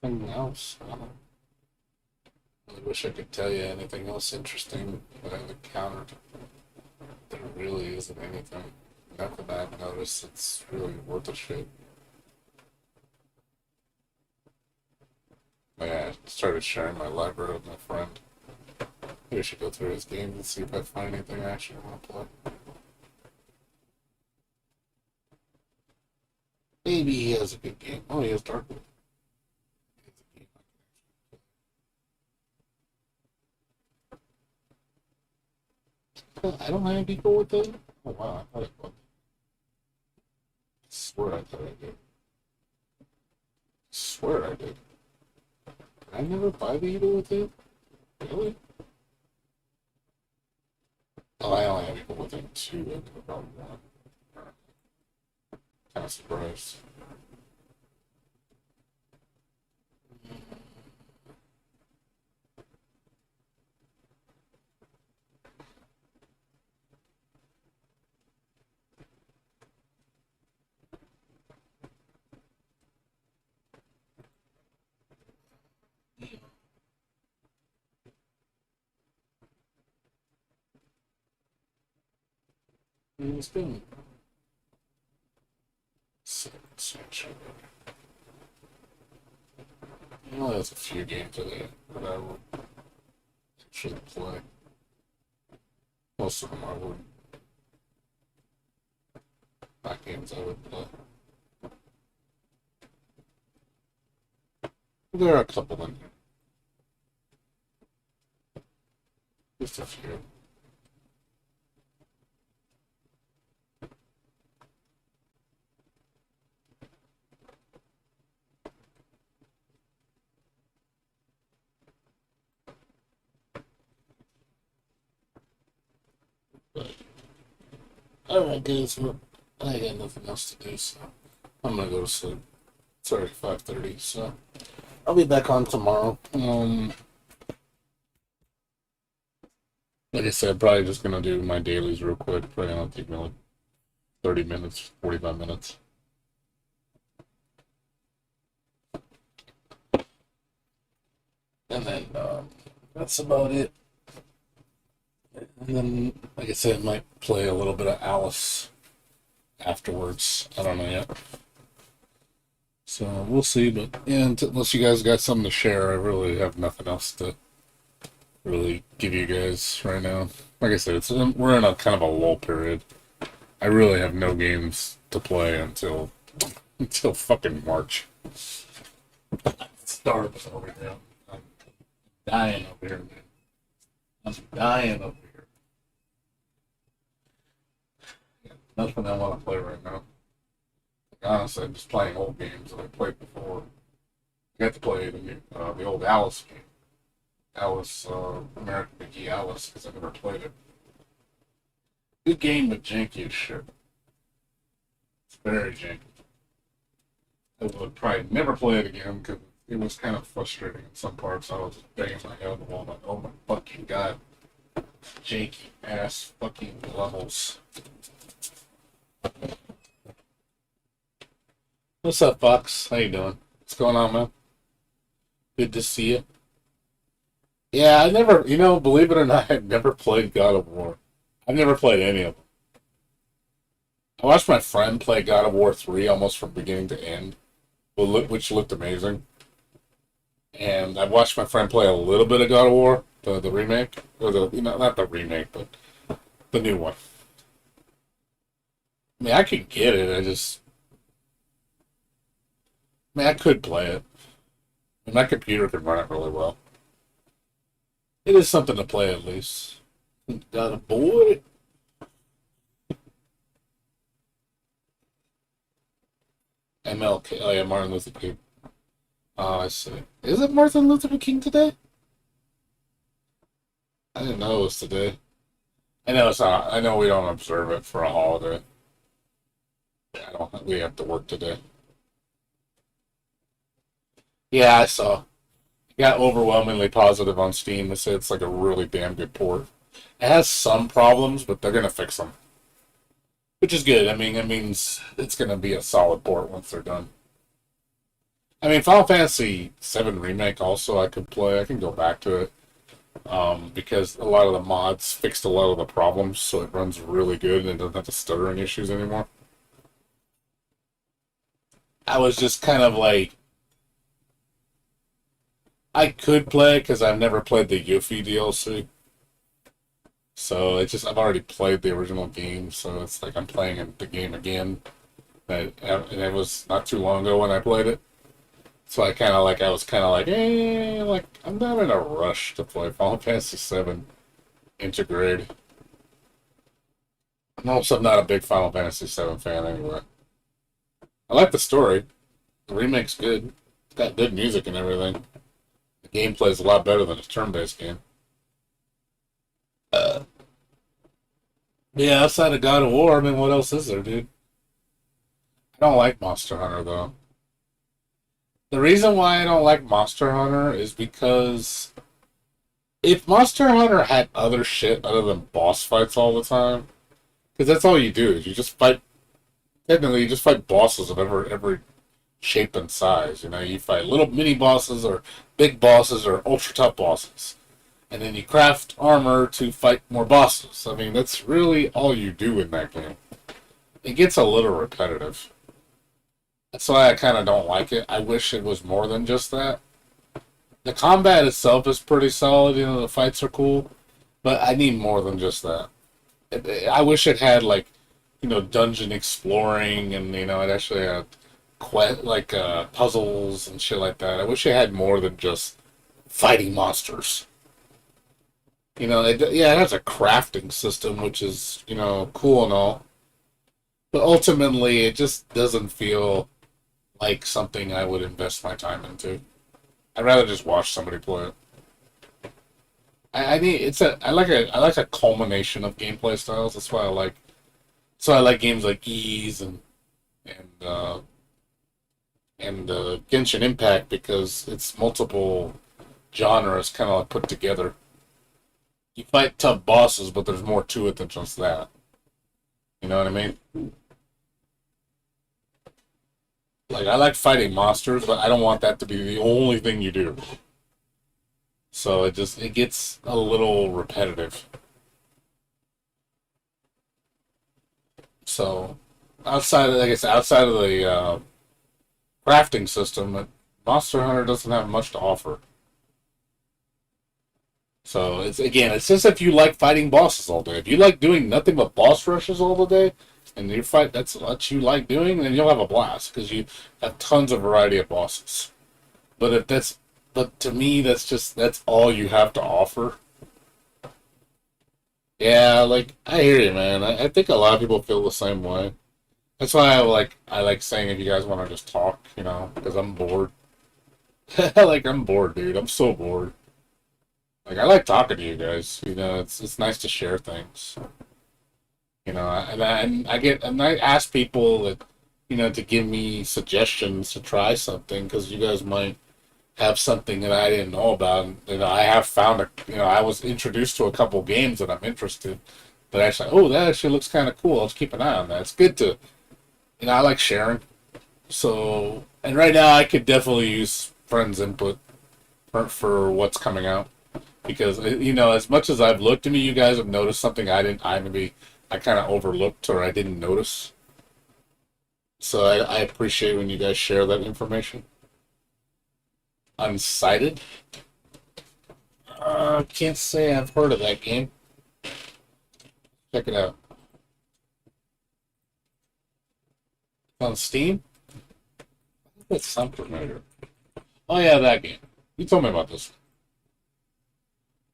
Nothing else. I don't really wish I could tell you anything else interesting that I've encountered. There really isn't anything. Nothing I've noticed that's really worth a shit. Yeah, I started sharing my library with my friend. Maybe I should go through his games and see if I find anything I actually want to play. Maybe he has a good game. Oh, he has Darkwood. He has a game I can actually play. I don't have any people with it. Oh wow, I thought I would. I swear I thought I did. I swear I did. Did I never buy the Eagle with it? Really? Oh, I only have people within two. I could have bought one. Kind of surprised. It's been search. Well, there's a few games today that I would actually play. Most of them I would. Not games I would play. There are a couple in here. Just a few. But, alright guys, well, I got nothing else to do, so I'm gonna go to sleep. It's already 5:30, so I'll be back on tomorrow. Like I said, probably just gonna do my dailies real quick. Probably gonna take me like 30 minutes, 45 minutes. And then that's about it. And then, like I said, I might play a little bit of Alice afterwards. I don't know yet. So we'll see. But yeah, unless you guys got something to share, I really have nothing else to really give you guys right now. Like I said, we're in a kind of a lull period. I really have no games to play until fucking March. I'm starving over here. I'm dying over here, man. I'm dying over here. Nothing I want to play right now. Like, honestly, I'm just playing old games that I played before. I got to play the old Alice game. Alice, American McGee Alice, because I never played it. Good game, but janky as shit. It's very janky. I would probably never play it again because it was kind of frustrating in some parts. I was just banging my head on the wall, like, oh my fucking god. Janky ass fucking levels. What's up, Fox? How you doing? What's going on, man? Good to see you. Yeah, I never, believe it or not, I've never played God of War. I've never played any of them. I watched my friend play God of War 3 almost from beginning to end, which looked amazing. And I watched my friend play a little bit of God of War, the remake, or not the remake, but the new one. I mean, I could get it. I could play it. And my computer could run it really well. It is something to play at least. Got a boy. MLK. Oh yeah, Martin Luther King. Oh, I see. Is it Martin Luther King today? I didn't know it was today. I know it's not. I know we don't observe it for a holiday. I don't. We have to work today. Yeah, I saw. It got overwhelmingly positive on Steam. They say it's like a really damn good port. It has some problems, but they're gonna fix them, which is good. I mean, it means it's gonna be a solid port once they're done. I mean, Final Fantasy VII Remake also I could play. I can go back to it because a lot of the mods fixed a lot of the problems, so it runs really good and it doesn't have the stuttering issues anymore. I was just kind of like, I could play because I've never played the Yuffie DLC. So it's just I've already played the original game, so it's like I'm playing the game again. And it was not too long ago when I played it. So I was kind of like, like I'm not in a rush to play Final Fantasy VII Integrate. I'm also not a big Final Fantasy VII fan anyway. I like the story. The remake's good. It's got good music and everything. The gameplay is a lot better than a turn-based game. Yeah, outside of God of War, I mean, what else is there, dude? I don't like Monster Hunter, though. The reason why I don't like Monster Hunter is because if Monster Hunter had other shit other than boss fights all the time, because that's all you do, is you just fight, technically you just fight bosses of every shape and size, you fight little mini bosses or big bosses or ultra tough bosses. and then you craft armor to fight more bosses. I mean, that's really all you do in that game. It gets a little repetitive. That's why I kind of don't like it. I wish it was more than just that. The combat itself is pretty solid. You know, the fights are cool, but I need more than just that. I wish it had like, you know, dungeon exploring, and you know, it actually had puzzles and shit like that. I wish it had more than just fighting monsters. You know, yeah, it has a crafting system, which is, you know, cool and all, but ultimately, it just doesn't feel like something I would invest my time into. I'd rather just watch somebody play it. I need I like a culmination of gameplay styles. That's why I like games like Ease and uh, and Genshin Impact, because it's multiple genres kind of like put together. You fight tough bosses, but there's more to it than just that. You know what I mean? Like, I like fighting monsters, but I don't want that to be the only thing you do. So it gets a little repetitive. So outside of, like I said, outside of the crafting system, Monster Hunter doesn't have much to offer. So it's just if you like fighting bosses all day. If you like doing nothing but boss rushes all the day, and you fight that's what you like doing, then you'll have a blast because you have tons of variety of bosses. But if that's but to me that's all you have to offer. Yeah, like I hear you, man. I think a lot of people feel the same way. That's why I like saying if you guys want to just talk, you know, because I'm bored. Like I'm bored, dude. I'm so bored. Like I like talking to you guys. You know, it's nice to share things. You know, and I ask people that, you know, to give me suggestions to try something because you guys might have something that I didn't know about. And, you know, I have found you know, I was introduced to a couple games that I'm interested. But actually, oh, that actually looks kind of cool. Let's keep an eye on that. It's good to, you know, I like sharing. So, and right now I could definitely use friends' input for what's coming out. Because, you know, as much as I've looked into, you guys have noticed something I kind of overlooked or I didn't notice. So I appreciate when you guys share that information. Unsighted? Can't say I've heard of that game. Check it out. On Steam? That sounds familiar. Oh yeah, that game. You told me about this.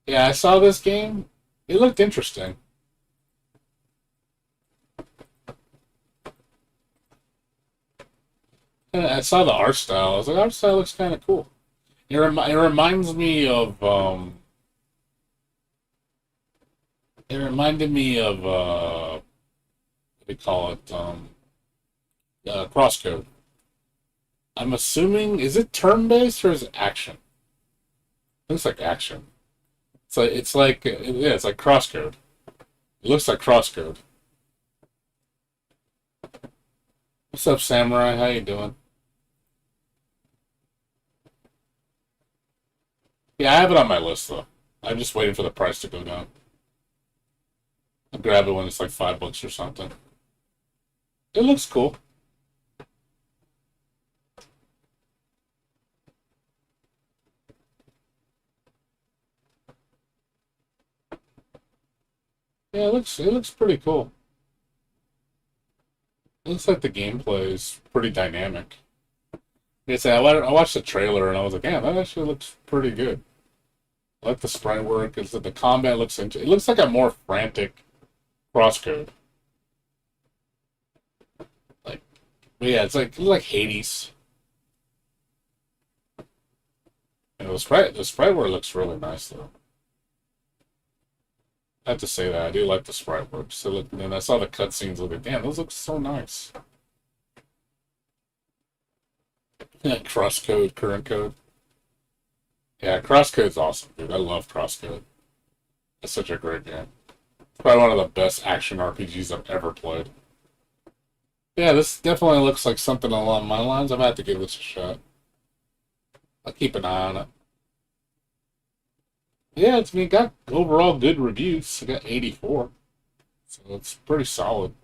Yeah, I saw this game. It looked interesting. And I saw the art style. I was like, art style looks kind of cool. It reminds me of it reminded me of what do you call it? Crosscode. I'm assuming, is it turn based or is it action? Looks like action. So it's like yeah, it's like Crosscode. It looks like Crosscode. What's up, Samurai? How you doing? Yeah, I have it on my list though. I'm just waiting for the price to go down. I'll grab it when it's like $5 or something. It looks cool. Yeah, it looks pretty cool. It looks like the gameplay is pretty dynamic. Like I said, I watched the trailer and I was like, yeah, that actually looks pretty good. I like the sprite work. It's that the combat looks into. It looks like a more frantic crosscode. Like, but yeah, it's like Hades. You know, the sprite work looks really nice though. I have to say that I do like the sprite work. So look, and then I saw the cutscenes. Look, damn, those look so nice. Yeah, crosscode, current code. Yeah, Crosscode's awesome, dude. I love Crosscode. It's such a great game. It's probably one of the best action RPGs I've ever played. Yeah, this definitely looks like something along my lines. I'm gonna have to give this a shot. I'll keep an eye on it. Yeah, it's I mean, it got overall good reviews. It got 84, so it's pretty solid.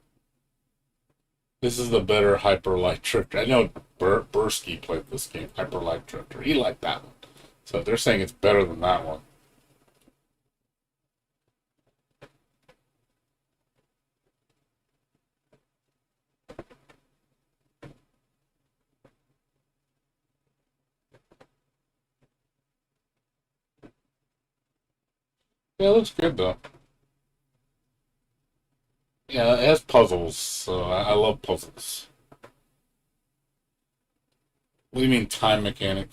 This is the better Hyper Light Drifter. I know Bursky played this game, Hyper Light Drifter. He liked that one. So they're saying it's better than that one. Yeah, it looks good though. Yeah, it has puzzles, so I love puzzles. What do you mean time mechanic?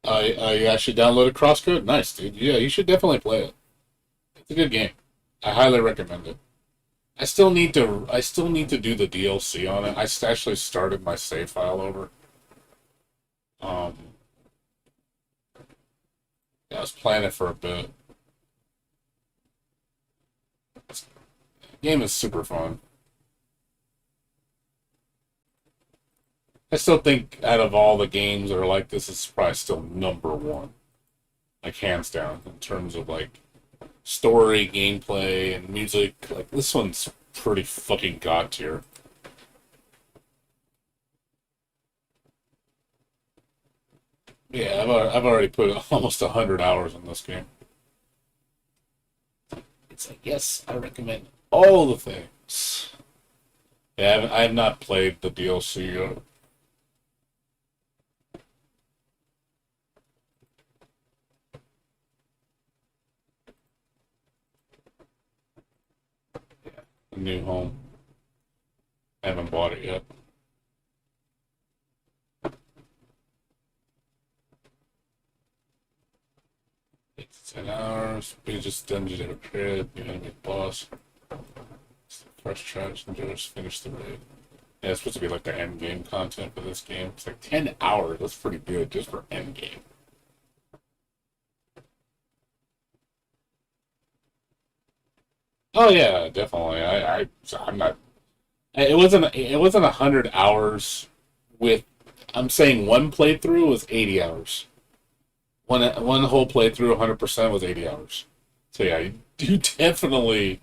I actually downloaded Crosscode. Nice, dude. Yeah, you should definitely play it. It's a good game. I highly recommend it. I still need to do the DLC on it. Actually started my save file over. Um, yeah, I was playing it for a bit. The game is super fun. I still think out of all the games that are like this, it's probably still number one, like hands down, in terms of like story, gameplay, and music. Like this one's pretty fucking god tier. Yeah, I've already put almost 100 hours in this game. It's like yes, I recommend all the things. Yeah, I have not played the DLC yet. The new home. I haven't bought it yet. It's 10 hours. We just dungeon at a crib. You enemy boss. Fresh trash and just finish the raid. Yeah, it's supposed to be like the end game content for this game. It's like 10 hours. That's pretty good just for end game. Oh yeah, definitely. I'm not. It wasn't 100 hours with. I'm saying one playthrough was 80 hours. One whole playthrough, 100% was 80 hours. So yeah, you definitely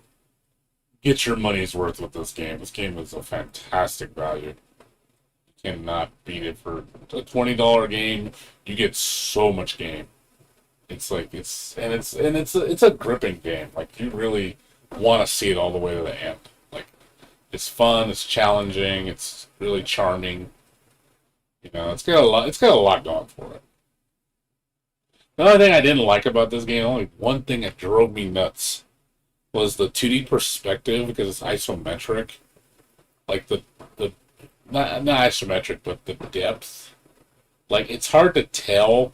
get your money's worth with this game. This game is a fantastic value. You cannot beat it for a $20 game. You get so much game. It's like it's a gripping game. Like you really want to see it all the way to the end. Like it's fun, it's challenging, it's really charming. You know, it's got a lot. It's got a lot going for it. The only thing I didn't like about this game, only one thing that drove me nuts, was the 2D perspective because it's isometric. Like the not isometric, but the depth. Like it's hard to tell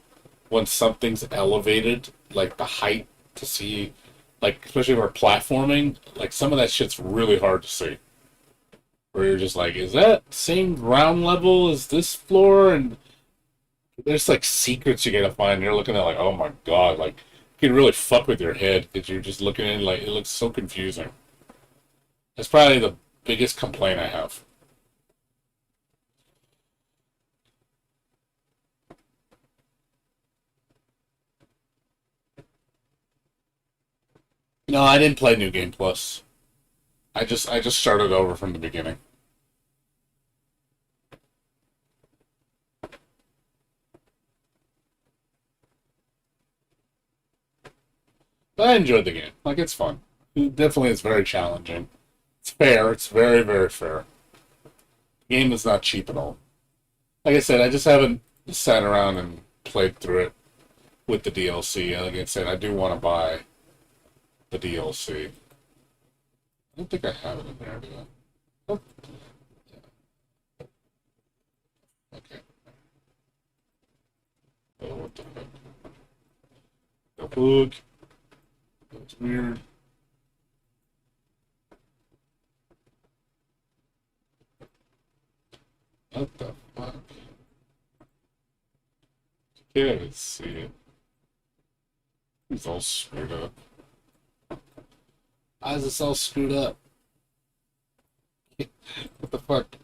when something's elevated, like the height to see, like especially for platforming. Like some of that shit's really hard to see. Where you're just like, is that same ground level as this floor? And there's like secrets you gotta find. You're looking at like, oh my god, like you can really fuck with your head because you're just looking at it like it looks so confusing. That's probably the biggest complaint I have. No, I didn't play New Game Plus. I just started over from the beginning. But I enjoyed the game. Like it's fun. It definitely is very challenging. It's fair. It's very, very fair. The game is not cheap at all. Like I said, I just haven't sat around and played through it with the DLC. Like I said, I do want to buy the DLC. I don't think I have it in there, do I? Oh, okay. Oh, what the fuck? The book. That's weird. What the fuck? Can't even see it. It's all screwed up. Why is this all screwed up? What the fuck?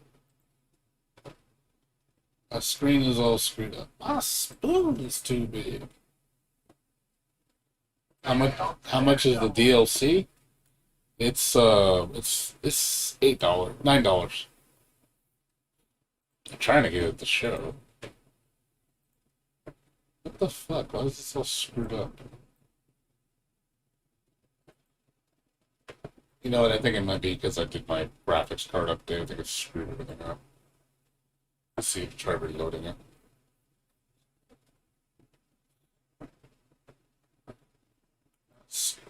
My screen is all screwed up. My spoon is too big. How much is the DLC? It's $8, $9. I'm trying to get it to show. What the fuck? Why is this all screwed up? You know what? I think it might be because I did my graphics card update. I think it screwed everything up. Let's see. Try reloading it. Let's see.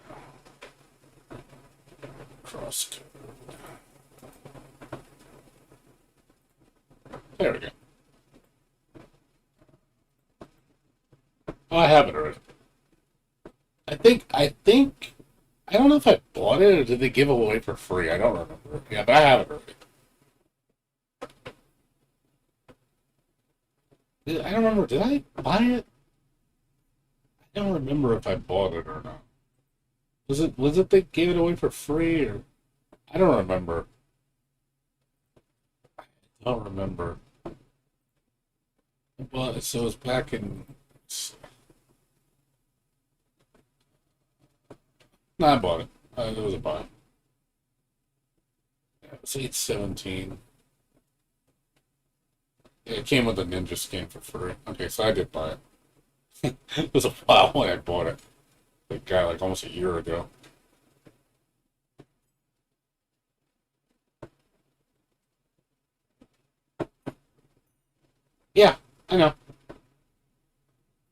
Cross. There we go. Oh, I have it already. I don't know if I bought it or did they give it away for free. I don't remember. Yeah, but I have it already. I don't remember. Did I buy it? I don't remember if I bought it or not. Was it they gave it away for free or I don't remember. I don't remember. Well, so it was back in. No, I bought it. It was a buy. Yeah, it was 817. Yeah, it came with a ninja skin for free. Okay, so I did buy it. It was a while when I bought it. The guy like almost a year ago. Yeah, I know.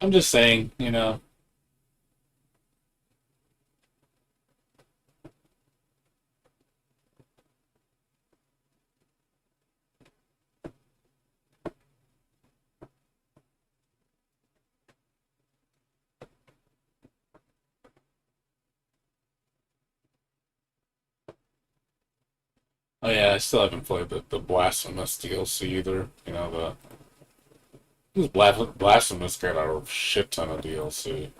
I'm just saying, you know. Oh yeah, I still haven't played the Blasphemous DLC either. You know this Blasphemous got a shit ton of DLC.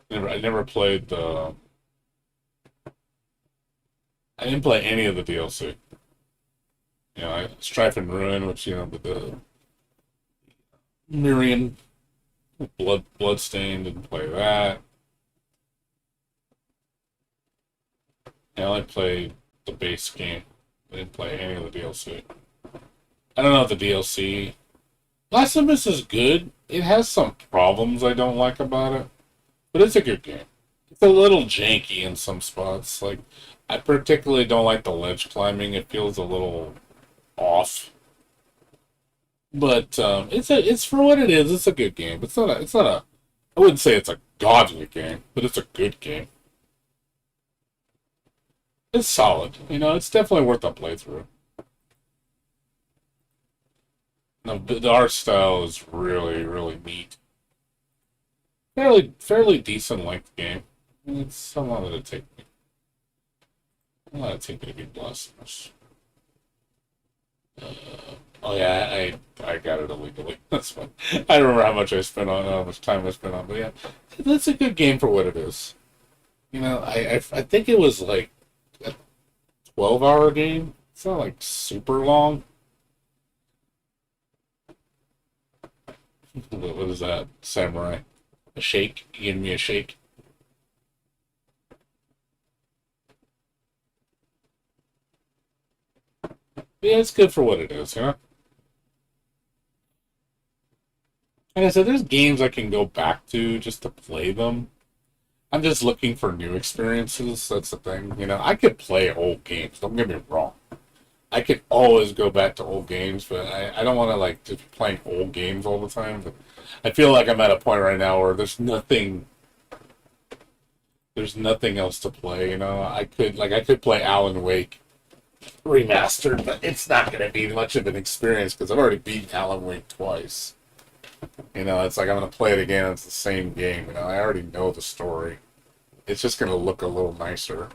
I never played the. I didn't play any of the DLC. You know, Strife and Ruin, which you know the Miriam Bloodstained didn't play that. I only played the base game. I didn't play any of the DLC. I don't know if the DLC. Blasphemous is good. It has some problems I don't like about it, but it's a good game. It's a little janky in some spots. Like, I particularly don't like the ledge climbing. It feels a little off. But it's for what it is. It's a good game. It's not a. I wouldn't say it's a godly game, but it's a good game. It's solid. You know, it's definitely worth a playthrough. No, the art style is really, really neat. Fairly decent length game. It's how long did it take me? How long did it take me to be blasphemous? Oh yeah, I got it illegally. That's fine. I don't remember how much time I spent on, but yeah, that's a good game for what it is. You know, I think it was like a 12-hour game. It's not like super long. What is that, samurai? A shake? You giving me a shake? Yeah, it's good for what it is, you know? Like I said, there's games I can go back to just to play them. I'm just looking for new experiences. That's the thing. You know, I could play old games. Don't get me wrong. I could always go back to old games, but I don't want to like just be playing old games all the time. But I feel like I'm at a point right now where there's nothing else to play. You know, I could play Alan Wake remastered, but it's not going to be much of an experience because I've already beaten Alan Wake twice. You know, it's like I'm going to play it again. It's the same game. You know, I already know the story. It's just going to look a little nicer.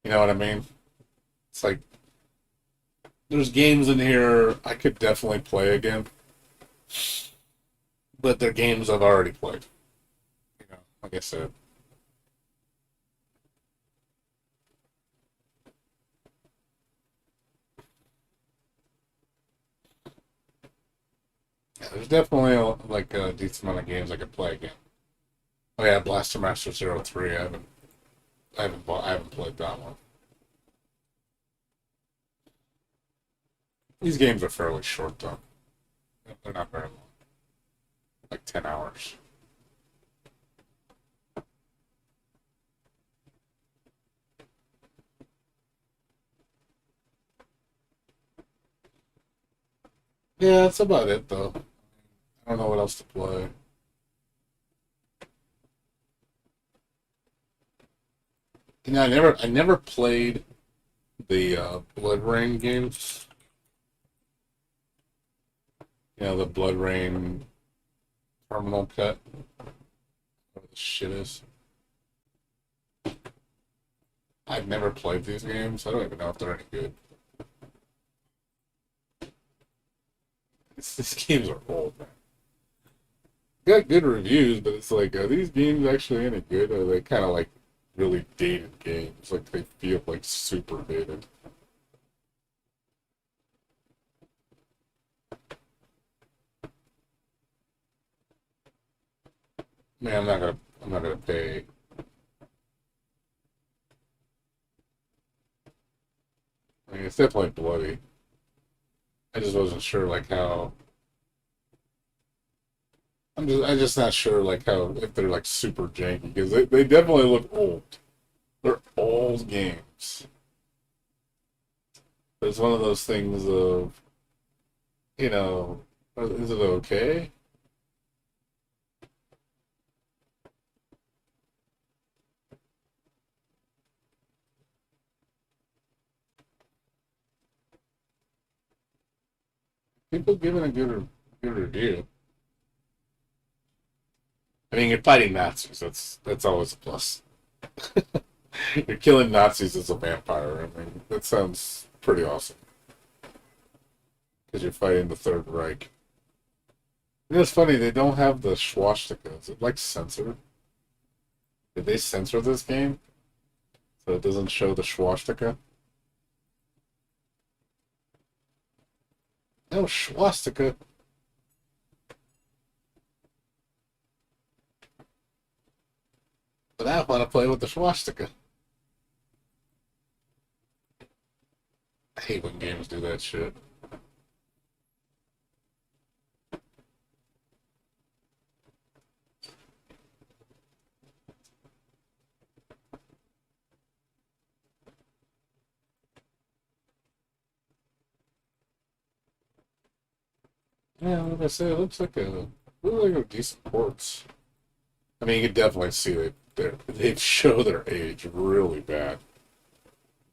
You know what I mean? It's like there's games in here I could definitely play again, but they're games I've already played. You know, like I said. there's definitely like a decent amount of games I could play again. Oh yeah, Blaster Master Zero 03. I haven't played that one. These games are fairly short though. They're not very long, like 10 hours. Yeah, that's about it though. I don't know what else to play. You know, I never played the Blood Rain games. You know, the Blood Rain Terminal Cut. What the shit is. I've never played these games. I don't even know if they're any good. These games are old, man. Got good reviews, but it's like, are these games actually any good? Or are they kind of like really dated games? Like they feel like super dated. Man, I'm not gonna pay. I mean, it's definitely bloody. I just wasn't sure like how. I'm just not sure like how if they're like super janky because they definitely look old. They're old games. But it's one of those things of you know, is it okay? People giving a good review. I mean, you're fighting Nazis. That's always a plus. You're killing Nazis as a vampire. I mean, that sounds pretty awesome because you're fighting the Third Reich. You know, it's funny they don't have the swastika. Is it like censored? Did they censor this game so it doesn't show the swastika? No swastika. But I want to play with the swastika. I hate when games do that shit. Yeah, like I said, it looks like a decent ports. I mean, you can definitely see they show their age really bad.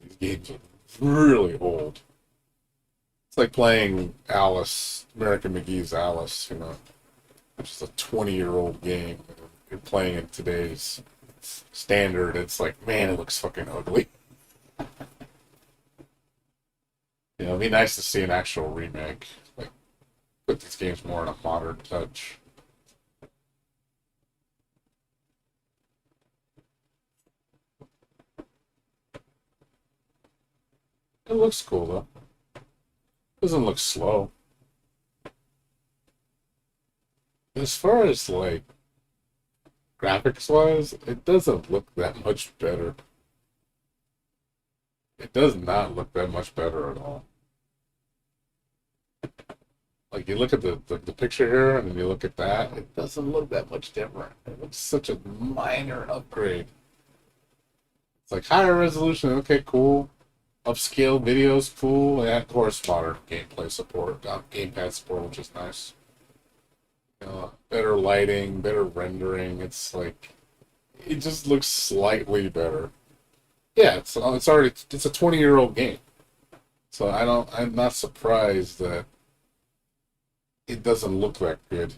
These games are really old. It's like playing Alice, American McGee's Alice, you know, which is a 20-year-old game. You're playing in today's standard. It's like, man, it looks fucking ugly. You know, it'd be nice to see an actual remake. Like, put these games more in a modern touch. It looks cool though. Doesn't look slow. As far as like graphics wise, it doesn't look that much better. It does not look that much better at all. Like you look at the picture here and then you look at that, it doesn't look that much different. It looks such a minor upgrade. It's like higher resolution, okay, cool. Upscale videos, cool. And of course, modern gameplay support, gamepad support, which is nice. Better lighting, better rendering. It's like it just looks slightly better. Yeah, it's already it's a 20-year-old game, so I'm not surprised that it doesn't look that good.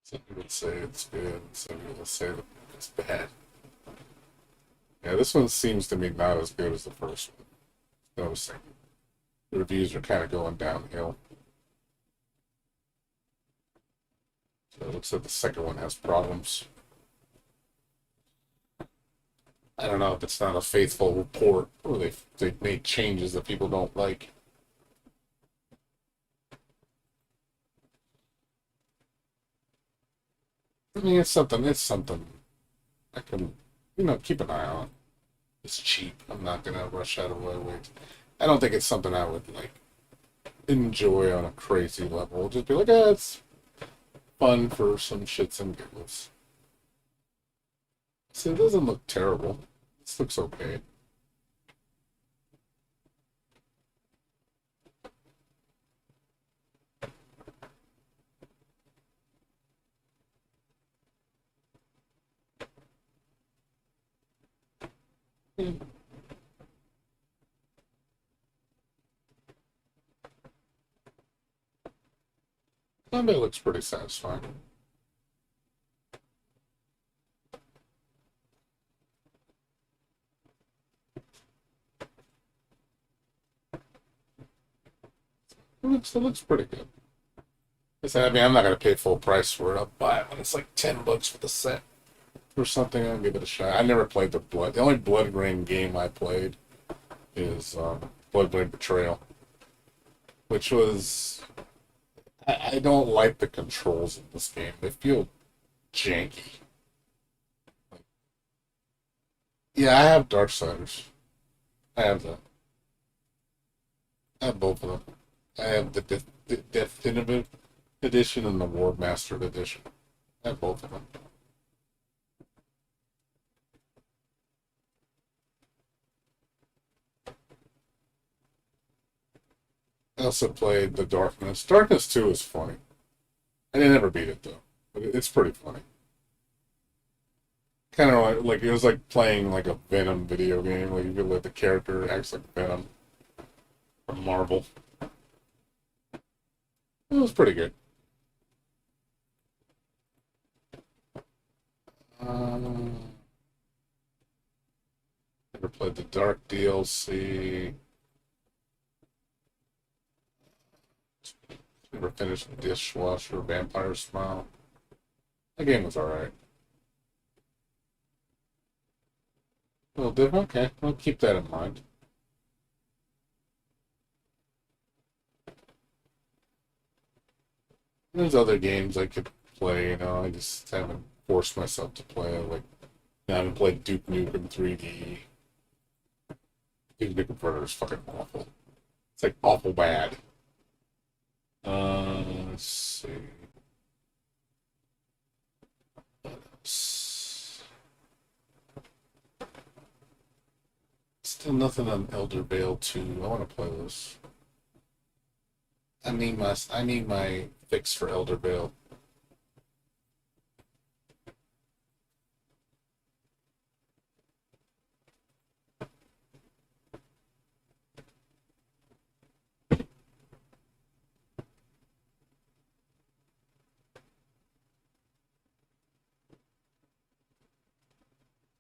Some people say it's good, some people say that it's bad. Yeah, this one seems to me not as good as the first one. Noticing the reviews are kind of going downhill. So it looks like the second one has problems. I don't know if it's not a faithful report or they've made changes that people don't like. I mean, it's something I can, keep an eye on. It's cheap. I'm not gonna rush out of my way. I don't think it's something I would like enjoy on a crazy level. Just be like, it's fun for some shits and giggles. See, it doesn't look terrible. This looks okay. Yeah. Combat looks pretty satisfying. It looks pretty good. I mean, I'm not gonna pay full price for it. I'll buy it when it's like $10 for the set or something. I'll give it a shot. I never played the Blood. The only Blood Rain game I played is Bloodblade Betrayal, which was I don't like the controls in this game. They feel janky. Yeah, I have Darksiders. I have that. I have both of them. I have the Definitive Edition and the War Mastered Edition. I have both of them. I also played the Darkness. Darkness 2 is funny. I didn't ever beat it though, but it's pretty funny. Kind of like it was like playing like a Venom video game. Like you could let the character acts like Venom from Marvel. It was pretty good. Um, Never played the Dark DLC. Never finished Dishwasher, Vampire Smile. That game was alright. Well, okay. I'll keep that in mind. There's other games I could play, I just haven't forced myself to play. Like, I haven't played Duke Nukem 3D. Duke Nukem Forever is fucking awful. It's like awful bad. Let's see. Still nothing on Elder Vale 2. I want to play this. I need my fix for Elder Vale.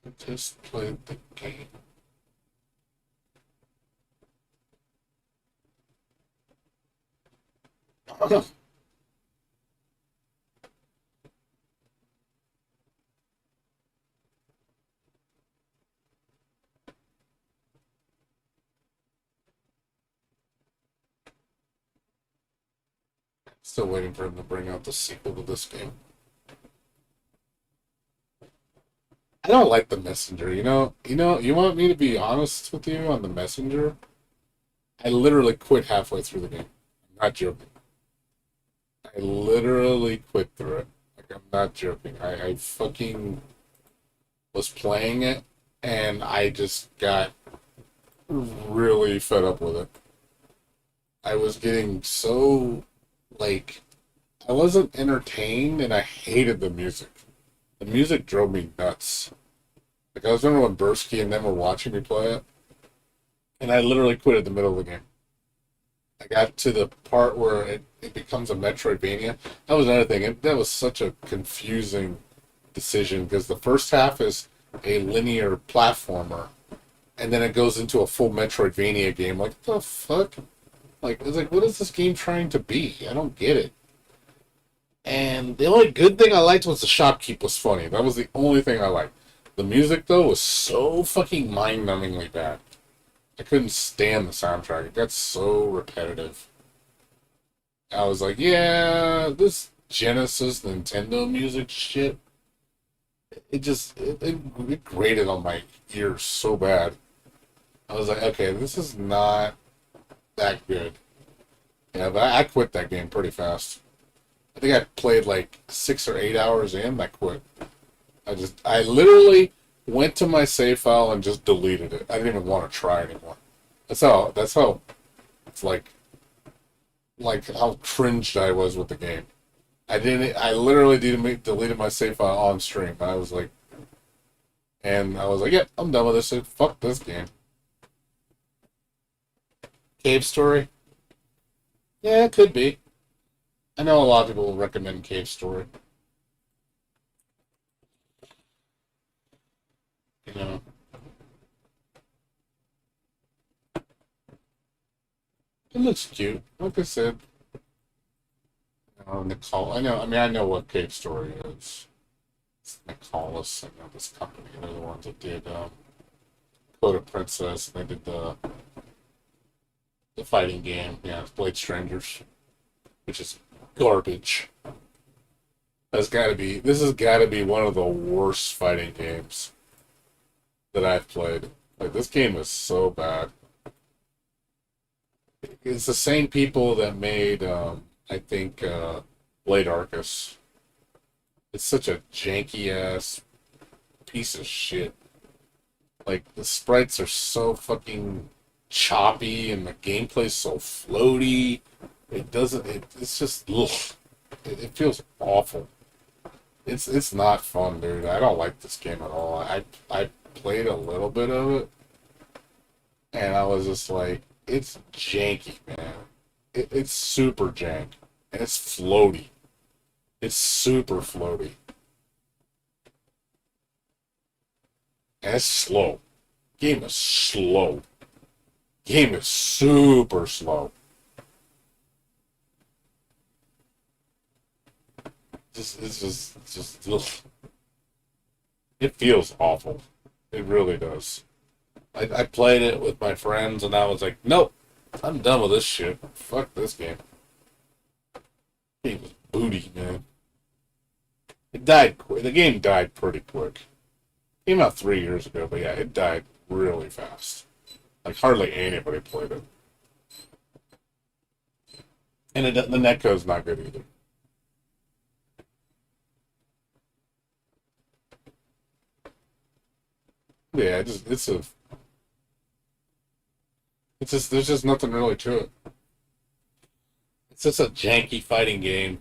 I just played the game. Still waiting for him to bring out the sequel to this game. I don't like the Messenger. You want me to be honest with you on the Messenger? I literally quit halfway through the game. I'm not joking. I literally quit through it. Like, I'm not joking. I fucking was playing it and I just got really fed up with it. I was getting so, like, I wasn't entertained and I hated the music. The music drove me nuts. Like, I was remember when Bursky and them were watching me play it, and I literally quit at the middle of the game. I got to the part where it becomes a Metroidvania. That was another thing. That was such a confusing decision because the first half is a linear platformer, and then it goes into a full Metroidvania game. Like, what the fuck? Like, it's like, what is this game trying to be? I don't get it. And the only good thing I liked was the shopkeep was funny. That was the only thing I liked. The music, though, was so fucking mind-numbingly bad. I couldn't stand the soundtrack. It got so repetitive. I was like, yeah, this Genesis Nintendo music shit, it grated on my ears so bad. I was like, okay, this is not that good. Yeah, but I quit that game pretty fast. I think I played like 6 or 8 hours in. I quit. I literally went to my save file and just deleted it. I didn't even want to try anymore. That's how it's like how cringed I was with the game. I literally deleted my save file on stream. And I was like, yep, I'm done with this. Fuck this game. Cave Story? Yeah, it could be. I know a lot of people recommend Cave Story. You know, it looks cute. Like I said, Nicole. I know. I mean, I know what Cave Story is. It's Nicholas and this company. They're the ones that did Code of Princess. And they did the fighting game. Yeah, Blade Strangers, which is garbage. This has got to be one of the worst fighting games that I've played. Like, this game is so bad. It's the same people that made, I think, Blade Arcus. It's such a janky ass piece of shit. Like, the sprites are so fucking choppy and the gameplay's so floaty. It's just, ugh. It feels awful. It's not fun, dude. I don't like this game at all. I played a little bit of it, and I was just like, it's janky, man. It's super jank, and it's floaty. It's super floaty, and it's slow. Game is slow. Game is super slow. It's just ugh. It feels awful. It really does. I played it with my friends, and I was like, nope, I'm done with this shit. Fuck this game. Game was booty, man. It died quick. The game died pretty quick. Came out 3 years ago, but yeah, it died really fast. Like, hardly anybody played it. And the netcode's not good either. Yeah, there's just nothing really to it. It's just a janky fighting game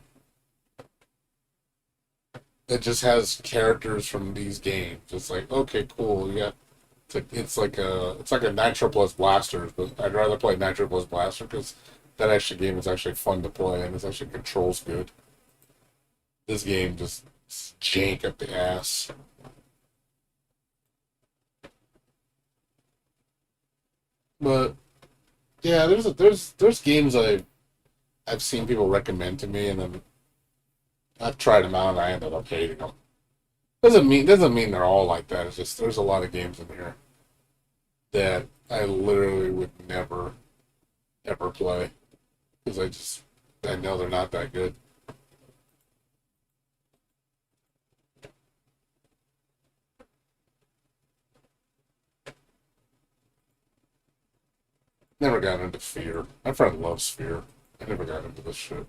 that just has characters from these games. It's like, okay, cool, yeah. It's like a Nitro Plus Blasters, but I'd rather play Nitro Plus Blaster because that actually game is actually fun to play and it actually controls good. This game just jank up the ass. But yeah, there's games I've seen people recommend to me, and then I've tried them out, and I ended up hating them. Doesn't mean they're all like that. It's just there's a lot of games in here that I literally would never ever play because I know they're not that good. Never got into Fear. My friend loves Fear. I never got into this shit.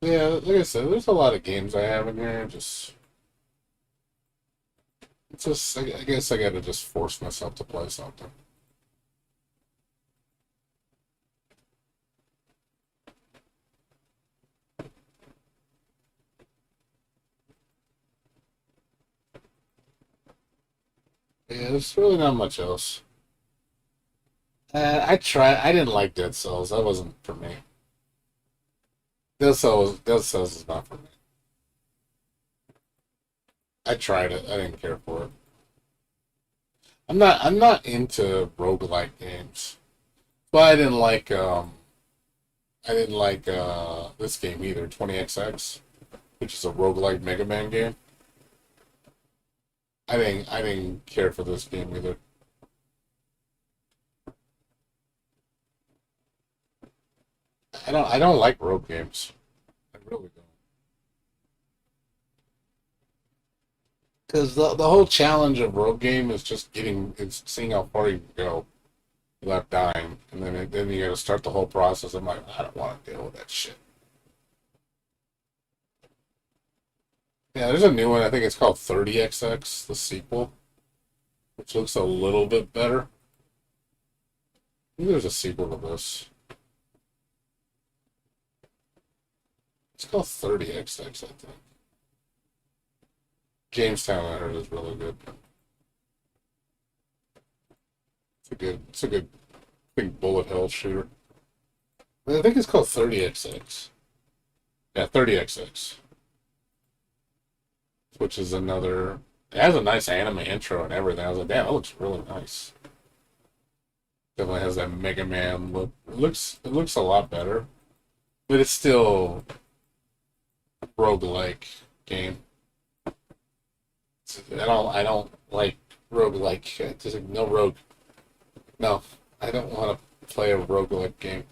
Yeah, like I said, there's a lot of games I have in here. I guess I gotta just force myself to play something. Yeah, there's really not much else. I tried. I didn't like Dead Cells. That wasn't for me. Dead Cells is not for me. I tried it. I didn't care for it. I'm not into roguelike games. But I didn't like this game either, 20XX, which is a roguelike Mega Man game. I didn't care for this game either. I don't like rogue games. I really don't. Because the whole challenge of rogue game is just it's seeing how far you can go without dying, and then you got to start the whole process. I'm like, I don't want to deal with that shit. Yeah, there's a new one. I think it's called 30XX, the sequel, which looks a little bit better. I think there's a sequel to this. It's called 30XX, I think. Jamestown, I heard, is really good. It's a good big bullet hell shooter. I think it's called 30XX. Yeah, 30XX, which is another. It has a nice anime intro and everything. I was like, damn, that looks really nice. Definitely has that Mega Man look. It looks a lot better, but it's still roguelike game. I don't like roguelike. Just like, no rogue. No, I don't want to play a roguelike game.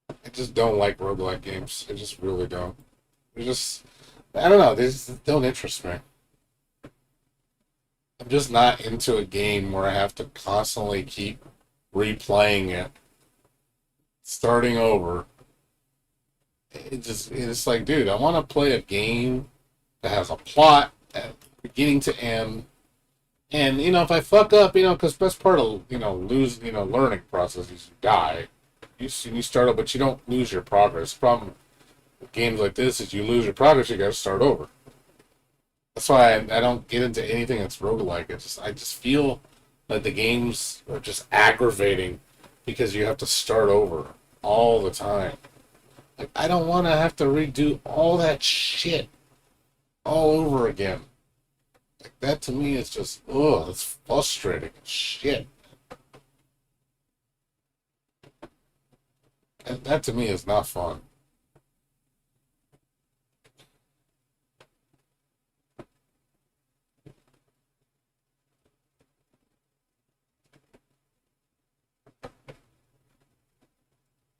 I just don't like roguelike games. I just really don't. They're just I don't know. They just don't interest me. I'm just not into a game where I have to constantly keep replaying it, starting over. It's like, dude, I want to play a game that has a plot at beginning to end. And if I fuck up, because best part of learning process is you die. You start up, but you don't lose your progress. The problem with games like this is you lose your progress, you got to start over. That's why I don't get into anything that's roguelike. I just feel like the games are just aggravating because you have to start over all the time. Like I don't want to have to redo all that shit all over again. Like that to me is just it's frustrating shit. And that to me is not fun.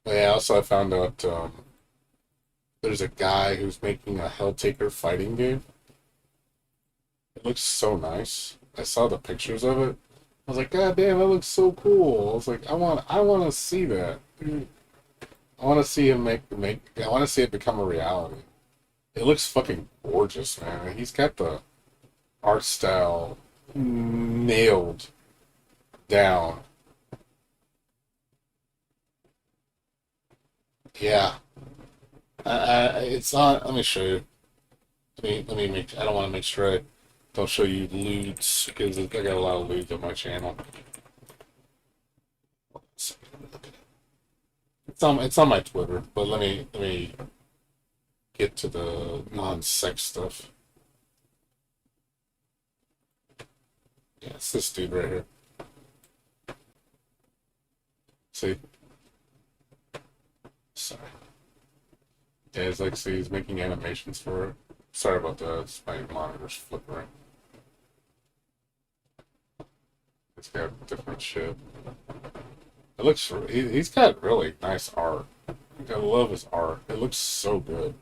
But yeah, also I found out there's a guy who's making a Helltaker fighting game. It looks so nice. I saw the pictures of it. I was like, God damn, that looks so cool. I was like, I want to see that. Dude, I want to see him I want to see it become a reality. It looks fucking gorgeous, man. He's got the art style nailed down. Yeah. It's on. Let me show you. Let me make. I don't want to make sure I don't show you lewds because I got a lot of lewds on my channel. It's on my Twitter, but let me get to the non-sex stuff. Yeah, it's this dude right here. See, sorry. Yeah, it's like see, he's making animations for it. Sorry about that. It's my monitor's flickering. It's got different shit. It looks. He's got really nice art. I love his art. It looks so good.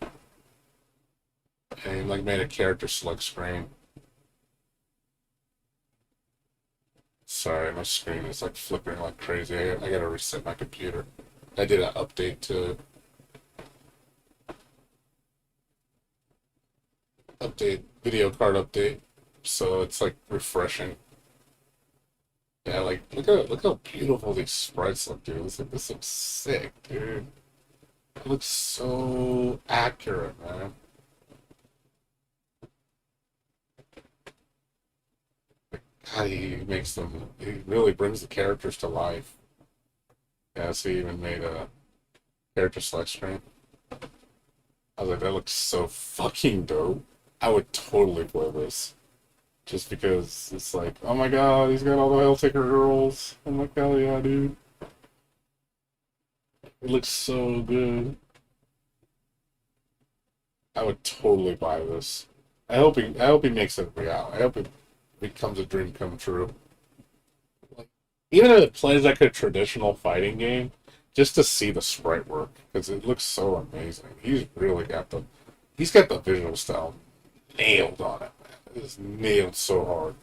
And he like made a character select screen. Sorry, my screen is like flickering like crazy. I gotta reset my computer. I did an update, video card update, so it's like refreshing. Yeah, like look how beautiful these sprites look, dude. This looks sick, dude. It looks so accurate, man. God, he makes them. He really brings the characters to life. Yeah, so he even made a character select screen. I was like, that looks so fucking dope. I would totally play this. Just because it's like, oh my god, he's got all the Helltaker girls. I'm like, hell yeah, dude. It looks so good. I would totally buy this. I hope he makes it real. I hope it becomes a dream come true. Like, even if it plays like a traditional fighting game, just to see the sprite work because it looks so amazing. He's got the visual style nailed on it, man. It is nailed so hard.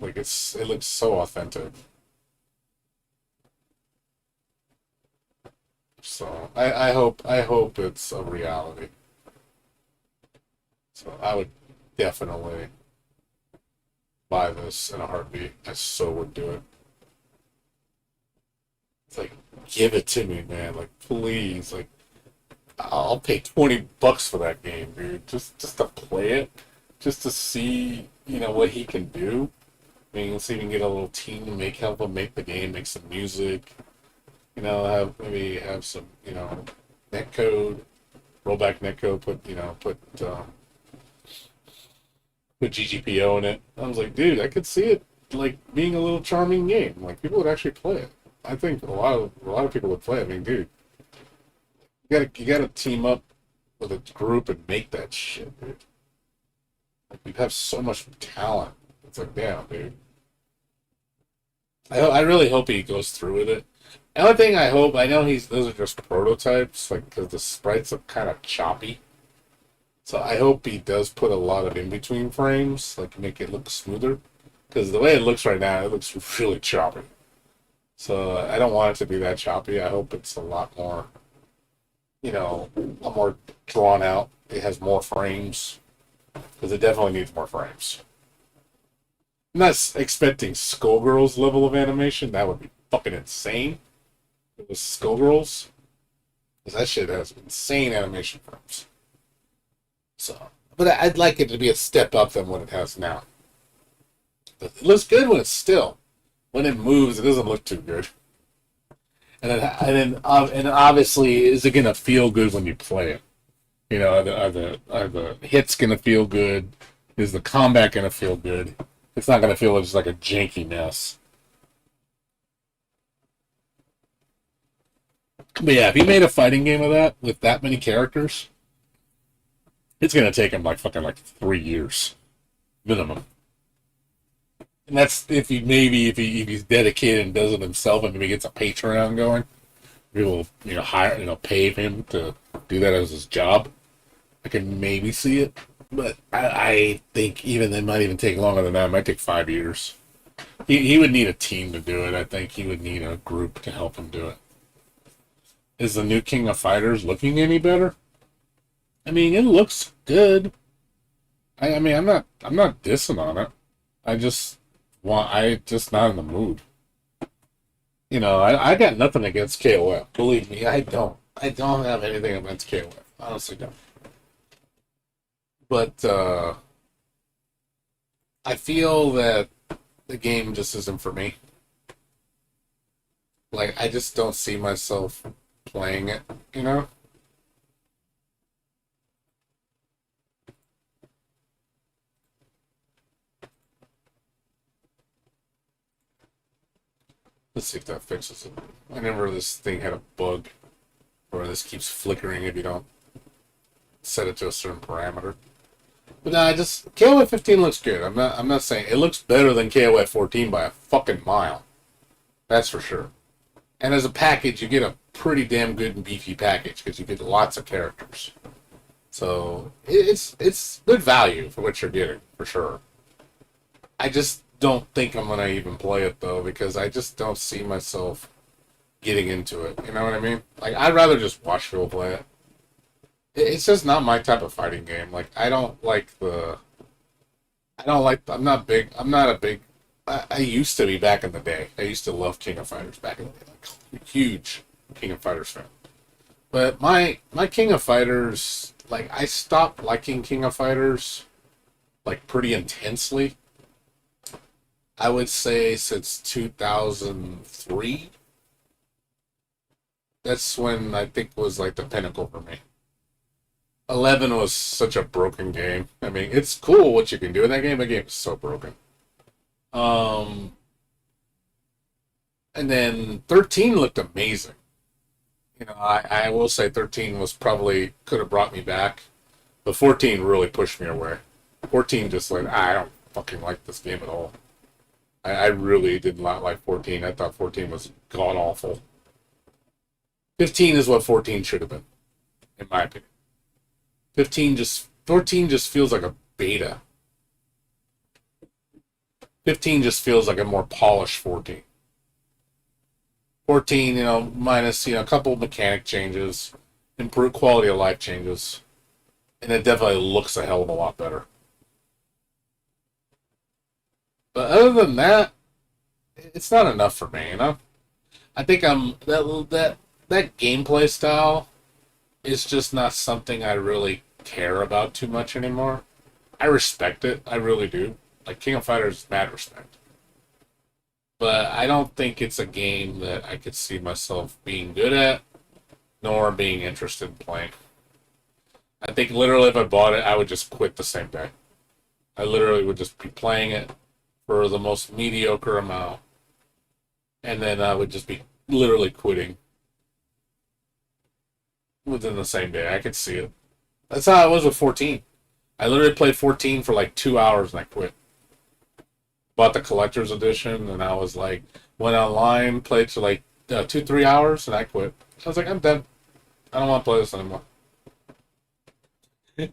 Like it looks so authentic. So I hope it's a reality. So I would definitely buy this in a heartbeat. I so would do it. It's like give it to me, man. Like please, like I'll pay $20 for that game, dude. Just to play it, just to see what he can do. I mean, let's see if we can get a little team to help him make the game, make some music. Have some net code, roll back net code, put GGPO in it. I was like, dude, I could see it like being a little charming game. Like people would actually play it. I think a lot of people would play it. I mean, dude, you gotta team up with a group and make that shit, dude. Like, you have so much talent. It's like, damn, dude. I really hope he goes through with it. The only thing I hope, I know those are just prototypes, like because the sprites are kind of choppy. So I hope he does put a lot of in between frames, like make it look smoother. Because the way it looks right now, it looks really choppy. So I don't want it to be that choppy. I hope it's a lot more, a lot more drawn out. It has more frames because it definitely needs more frames. I'm not expecting Skullgirls level of animation. That would be fucking insane. It was Skullgirls. Because that shit has insane animation frames. So, but I'd like it to be a step up than what it has now. It looks good when it's still. When it moves, it doesn't look too good. And obviously, is it gonna feel good when you play it? Are the hits gonna feel good? Is the combat gonna feel good? It's not gonna feel just like a janky mess. But yeah, if he made a fighting game of that with that many characters, it's gonna take him like fucking like 3 years minimum. And that's if he's dedicated and does it himself, and maybe gets a Patreon going. People hire pay him to do that as his job. I can maybe see it, but I think even that might even take longer than that. It might take 5 years. He would need a team to do it. I think he would need a group to help him do it. Is the new King of Fighters looking any better? I mean, it looks good. I mean, I'm not dissing on it. I just not in the mood. I got nothing against KOF. Believe me, I don't. I don't have anything against KOF. Honestly, don't. But I feel that the game just isn't for me. Like, I just don't see myself playing it, you know? Let's see if that fixes it. I remember this thing had a bug where this keeps flickering if you don't set it to a certain parameter. But nah, KOF 15 looks good. I'm not saying it looks better than KOF 14 by a fucking mile. That's for sure. And as a package, you get a pretty damn good and beefy package because you get lots of characters. So it's good value for what you're getting for sure. I just don't think I'm gonna even play it though because I just don't see myself getting into it. You know what I mean? Like I'd rather just watch people play it. It's just not my type of fighting game. Like I don't like the. I don't like. I'm not big. I'm not a big. I used to be back in the day. I used to love King of Fighters back in the day. Like, huge King of Fighters fan. But my King of Fighters, like I stopped liking King of Fighters, like pretty intensely I would say since 2003. That's when I think was like the pinnacle for me. 11 was such a broken game. I mean, it's cool what you can do in that game. The game is so broken. Um, and then 13 looked amazing. I will say 13 was probably could have brought me back, but 14 really pushed me away. 14 just like I don't fucking like this game at all. I really did not like 14. I thought 14 was god awful. 15 is what 14 should have been, in my opinion. 14 just feels like a beta. 15 just feels like a more polished 14. 14, minus, a couple mechanic changes, improved quality of life changes, and it definitely looks a hell of a lot better. But other than that, it's not enough for me, I think that gameplay style is just not something I really care about too much anymore. I respect it, I really do. Like King of Fighters, mad respect. But I don't think it's a game that I could see myself being good at, nor being interested in playing. I think literally if I bought it, I would just quit the same day. I literally would just be playing it for the most mediocre amount, and then I would just be literally quitting within the same day. I could see it. That's how it was with 14. I literally played 14 for like 2 hours and I quit. Bought the collector's edition and I was like, went online, played for like 2-3 hours and I quit. I was like, I'm done. I don't want to play this anymore. I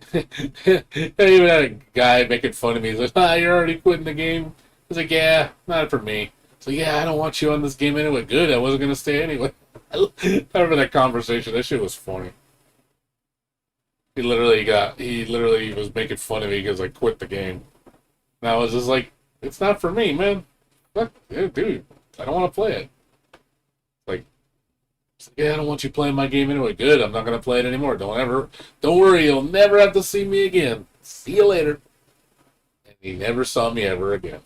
even had a guy making fun of me. He's like, you're already quitting the game. I was like, yeah, not for me. So yeah, I don't want you on this game anyway. Good, I wasn't gonna stay anyway. I remember that conversation. That shit was funny. He literally was making fun of me because I quit the game. And I was just like, it's not for me, man. Fuck, yeah, dude, I don't want to play it. Like, yeah, I don't want you playing my game anyway. Good, I'm not gonna play it anymore. Don't worry, you'll never have to see me again. See you later. And he never saw me ever again.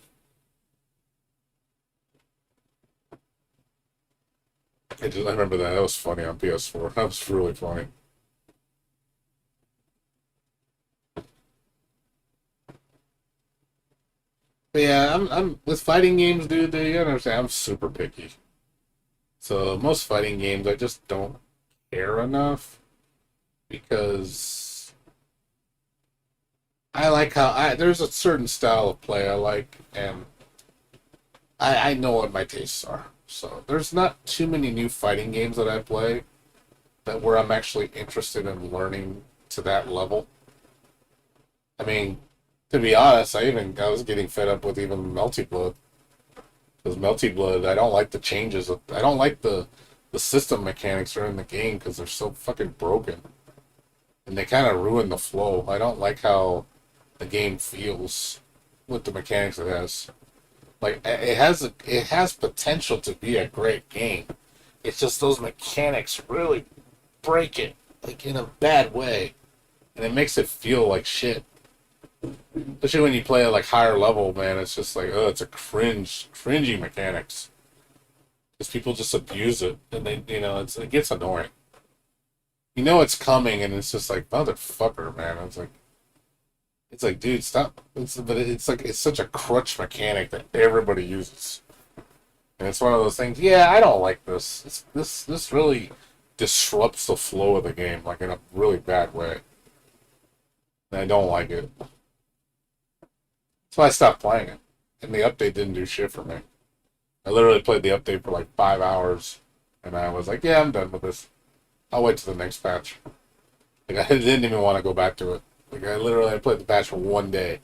I remember that. That was funny on PS4. That was really funny. But yeah, I'm with fighting games, dude. You understand? I'm super picky. So most fighting games, I just don't care enough because I like how there's a certain style of play I like, and I know what my tastes are. So there's not too many new fighting games that I play that where I'm actually interested in learning to that level. I mean, to be honest, I was getting fed up with even Melty Blood. Because Melty Blood, I don't like the changes. I don't like the system mechanics are in the game because they're so fucking broken, and they kind of ruin the flow. I don't like how the game feels with the mechanics it has. Like it has potential to be a great game. It's just those mechanics really break it, like in a bad way, and it makes it feel like shit. Especially when you play at like higher level, man, it's just like, oh, it's a cringy mechanics. Because people just abuse it, and it gets annoying. You know it's coming, and it's just like, motherfucker, man. It's like, dude, stop. But it's like it's such a crutch mechanic that everybody uses, and it's one of those things. Yeah, I don't like this. This really disrupts the flow of the game, like in a really bad way. And I don't like it. So I stopped playing it, and the update didn't do shit for me. I literally played the update for like 5 hours, and I was like, yeah, I'm done with this. I'll wait till the next patch. Like, I didn't even want to go back to it. Like, I played the patch for one day,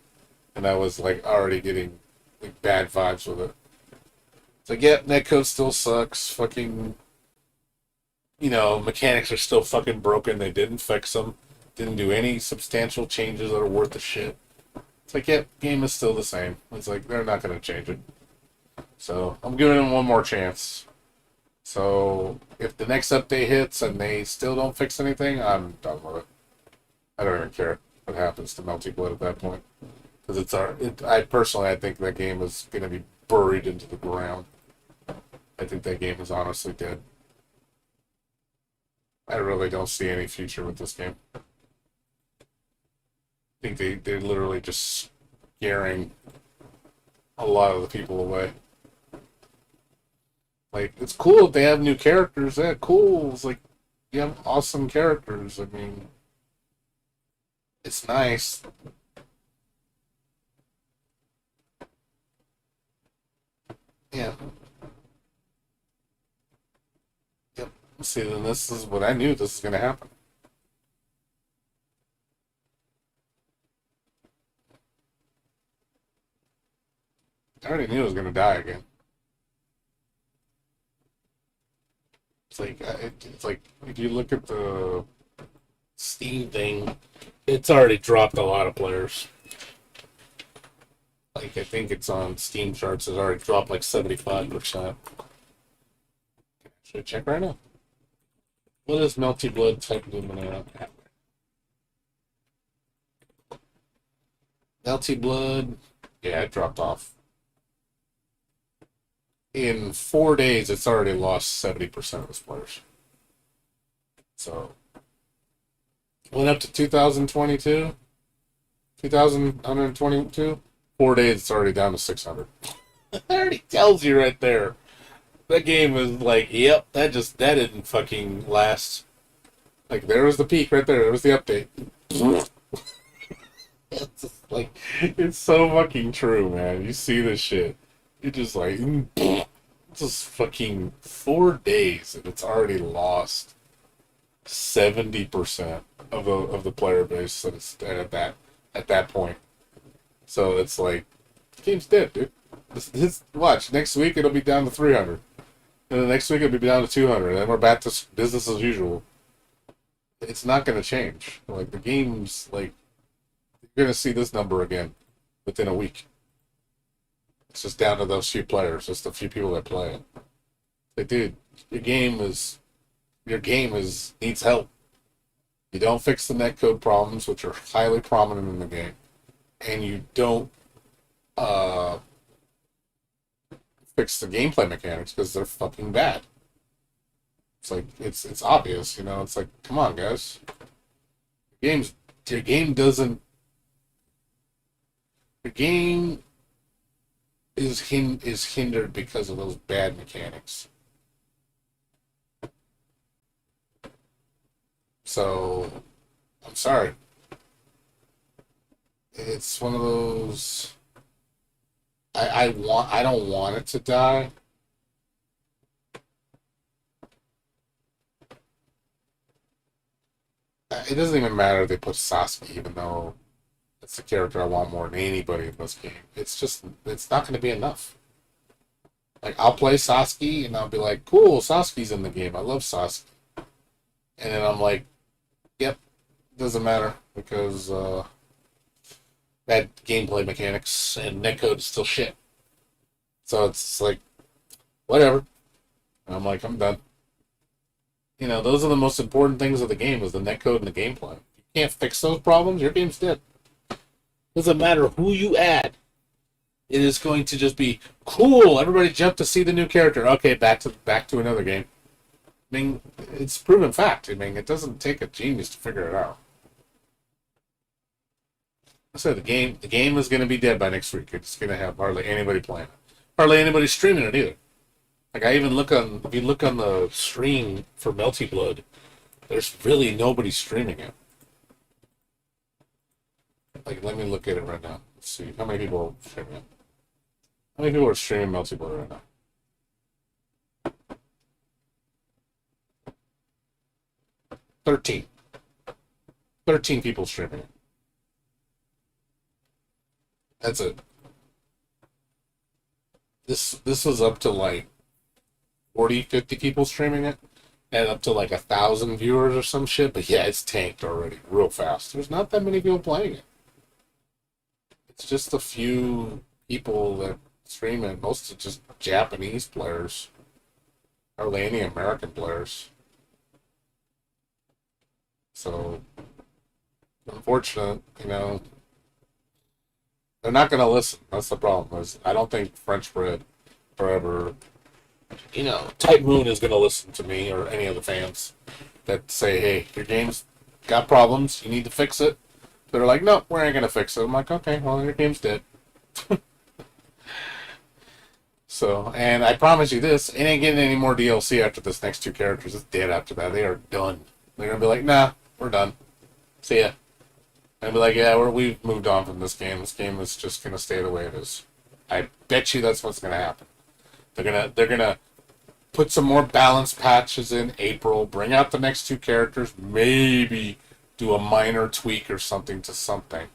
and I was like already getting like bad vibes with it. It's like, yeah, netcode still sucks. Fucking, mechanics are still fucking broken. They didn't fix them. Didn't do any substantial changes that are worth the shit. It's like, yeah, game is still the same. It's like, they're not going to change it. So, I'm giving them one more chance. So, if the next update hits and they still don't fix anything, I'm done with it. I don't even care what happens to Melty Blood at that point. because I personally, I think that game is going to be buried into the ground. I think that game is honestly dead. I really don't see any future with this game. I think they're literally just scaring a lot of the people away. Like, it's cool if they have new characters. Yeah, cool. It's like, you have awesome characters. I mean, it's nice. Yeah. Yep. See, then this is what I knew this was going to happen. I already knew it was going to die again. It's like if you look at the Steam thing, it's already dropped a lot of players. Like I think it's on Steam charts. It's already dropped like 75%. Should I check right now? What is Melty Blood Type Luminara? Melty Blood, yeah, it dropped off. In 4 days, it's already lost 70% of its players. So, went up to 2022, 2,122. 4 days, it's already down to 600. That already tells you right there. That game is like, yep, that didn't fucking last. Like, there was the peak right there. There was the update. It's just like, it's so fucking true, man. You see this shit. You're just like, just fucking 4 days and it's already lost 70% of the player base that it's at that point. So it's like, the game's dead, dude. Watch, next week it'll be down to 300. And the next week it'll be down to 200. And then we're back to business as usual. It's not going to change. Like, the game's, like, you're going to see this number again within a week. It's just down to those few players, just a few people that play it. Like, dude, your game needs help. You don't fix the netcode problems, which are highly prominent in the game, and you don't fix the gameplay mechanics because they're fucking bad. It's like it's obvious, you know. It's like, come on, guys. Your game doesn't. The game is hindered because of those bad mechanics. So, I'm sorry. It's one of those. I don't want it to die. It doesn't even matter if they put Sasuke, even though it's the character I want more than anybody in this game. It's not going to be enough. Like, I'll play Sasuke, and I'll be like, cool, Sasuke's in the game. I love Sasuke. And then I'm like, yep, doesn't matter, because bad gameplay mechanics and netcode is still shit. So it's like, whatever. And I'm like, I'm done. You know, those are the most important things of the game, is the netcode and the gameplay. If you can't fix those problems, your game's dead. Doesn't matter who you add. It is going to just be cool. Everybody jump to see the new character. Okay, back to another game. I mean, it's proven fact. I mean, it doesn't take a genius to figure it out. I said the game is going to be dead by next week. It's going to have hardly anybody playing it. Hardly anybody streaming it either. Like, if you look on the stream for Melty Blood, there's really nobody streaming it. Like, let me look at it right now. Let's see. How many people are streaming it? How many people are streaming Melty Blood right now? 13. 13 people streaming it. That's it. This was up to like 40, 50 people streaming it, and up to like 1,000 viewers or some shit. But yeah, it's tanked already real fast. There's not that many people playing it. It's just a few people that stream it. Most are just Japanese players, hardly any American players. So, unfortunate, you know. They're not gonna listen. That's the problem. I don't think French bread forever. Type Moon is gonna listen to me or any of the fans that say, "Hey, your game's got problems. You need to fix it." They're like, "No, we ain't gonna fix it." I'm like, "Okay, well, your game's dead." So, and I promise you this, it ain't getting any more DLC after this next two characters. It's dead after that. They are done. They're gonna be like, "Nah, we're done. See ya." And I'll be like, "Yeah, we've moved on from this game. This game is just gonna stay the way it is." I bet you that's what's gonna happen. They're gonna put some more balance patches in April, bring out the next two characters, maybe do a minor tweak or something to something.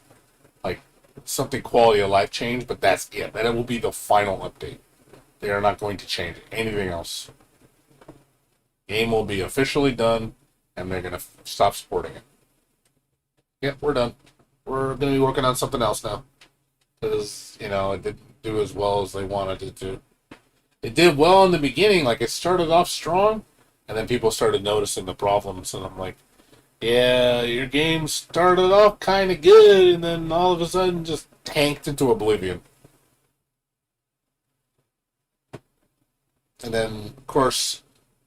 Like something quality of life change, but that's it. That will be the final update. They are not going to change anything else. Game will be officially done, and they're going to stop supporting it. Yep, we're done. We're going to be working on something else now. Because, it didn't do as well as they wanted it to. It did well in the beginning, like it started off strong, and then people started noticing the problems, and I'm like, yeah, your game started off kind of good, and then all of a sudden just tanked into oblivion. And then, of course,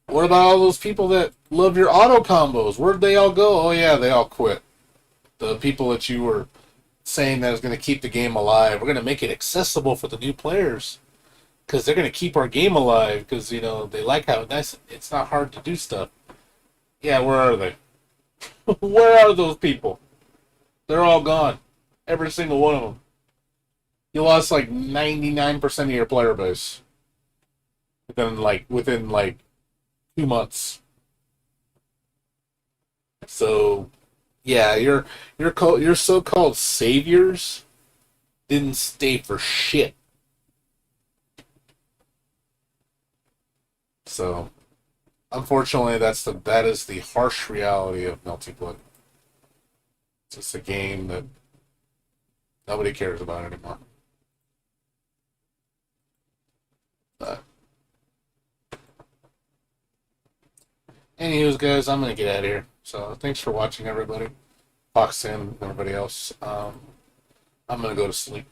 what about all those people that love your auto combos? Where'd they all go? Oh yeah, they all quit. The people that you were saying that is going to keep the game alive, we're going to make it accessible for the new players. Because they're going to keep our game alive, because, they like how nice, it's not hard to do stuff. Yeah, where are they? Where are those people? They're all gone. Every single one of them. You lost like 99% of your player base. Within 2 months. So, yeah, your so-called saviors didn't stay for shit. So, unfortunately, that is the harsh reality of Melty Blood. It's just a game that nobody cares about anymore. But, anyways, guys, I'm gonna get out of here. So, thanks for watching, everybody. Fox and everybody else. I'm gonna go to sleep.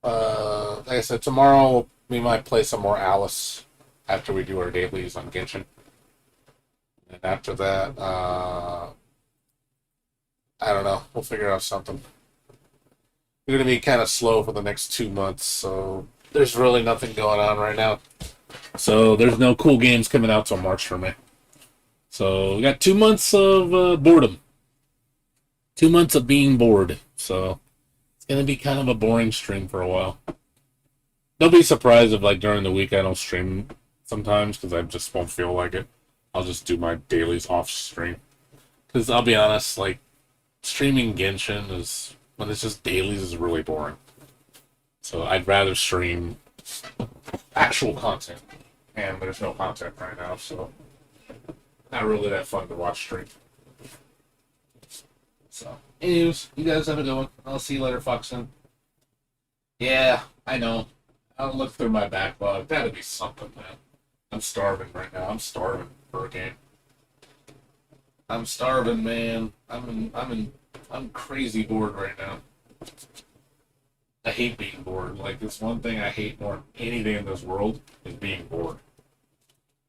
Like I said, tomorrow we might play some more Alice after we do our dailies on Genshin. And after that, I don't know. We'll figure out something. We're going to be kind of slow for the next 2 months, so there's really nothing going on right now. So there's no cool games coming out till March for me. So we got 2 months of boredom. 2 months of being bored. So it's going to be kind of a boring stream for a while. Don't be surprised if, during the week I don't stream sometimes, because I just won't feel like it. I'll just do my dailies off stream. Because I'll be honest, streaming Genshin is, when it's just dailies, is really boring. So I'd rather stream actual content. And there's no content right now, so not really that fun to watch stream. So, anyways, you guys have a good one. I'll see you later, Foxen. Yeah, I know. I'll look through my backlog. That'd be something, man. I'm starving right now. I'm starving for a game. I'm starving, man. I'm crazy bored right now. I hate being bored. This one thing I hate more than anything in this world is being bored.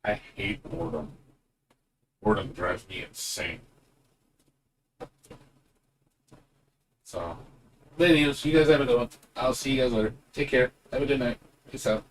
I hate boredom. Boredom drives me insane. So, but anyways, you guys have a good one. I'll see you guys later. Take care. Have a good night. Peace out.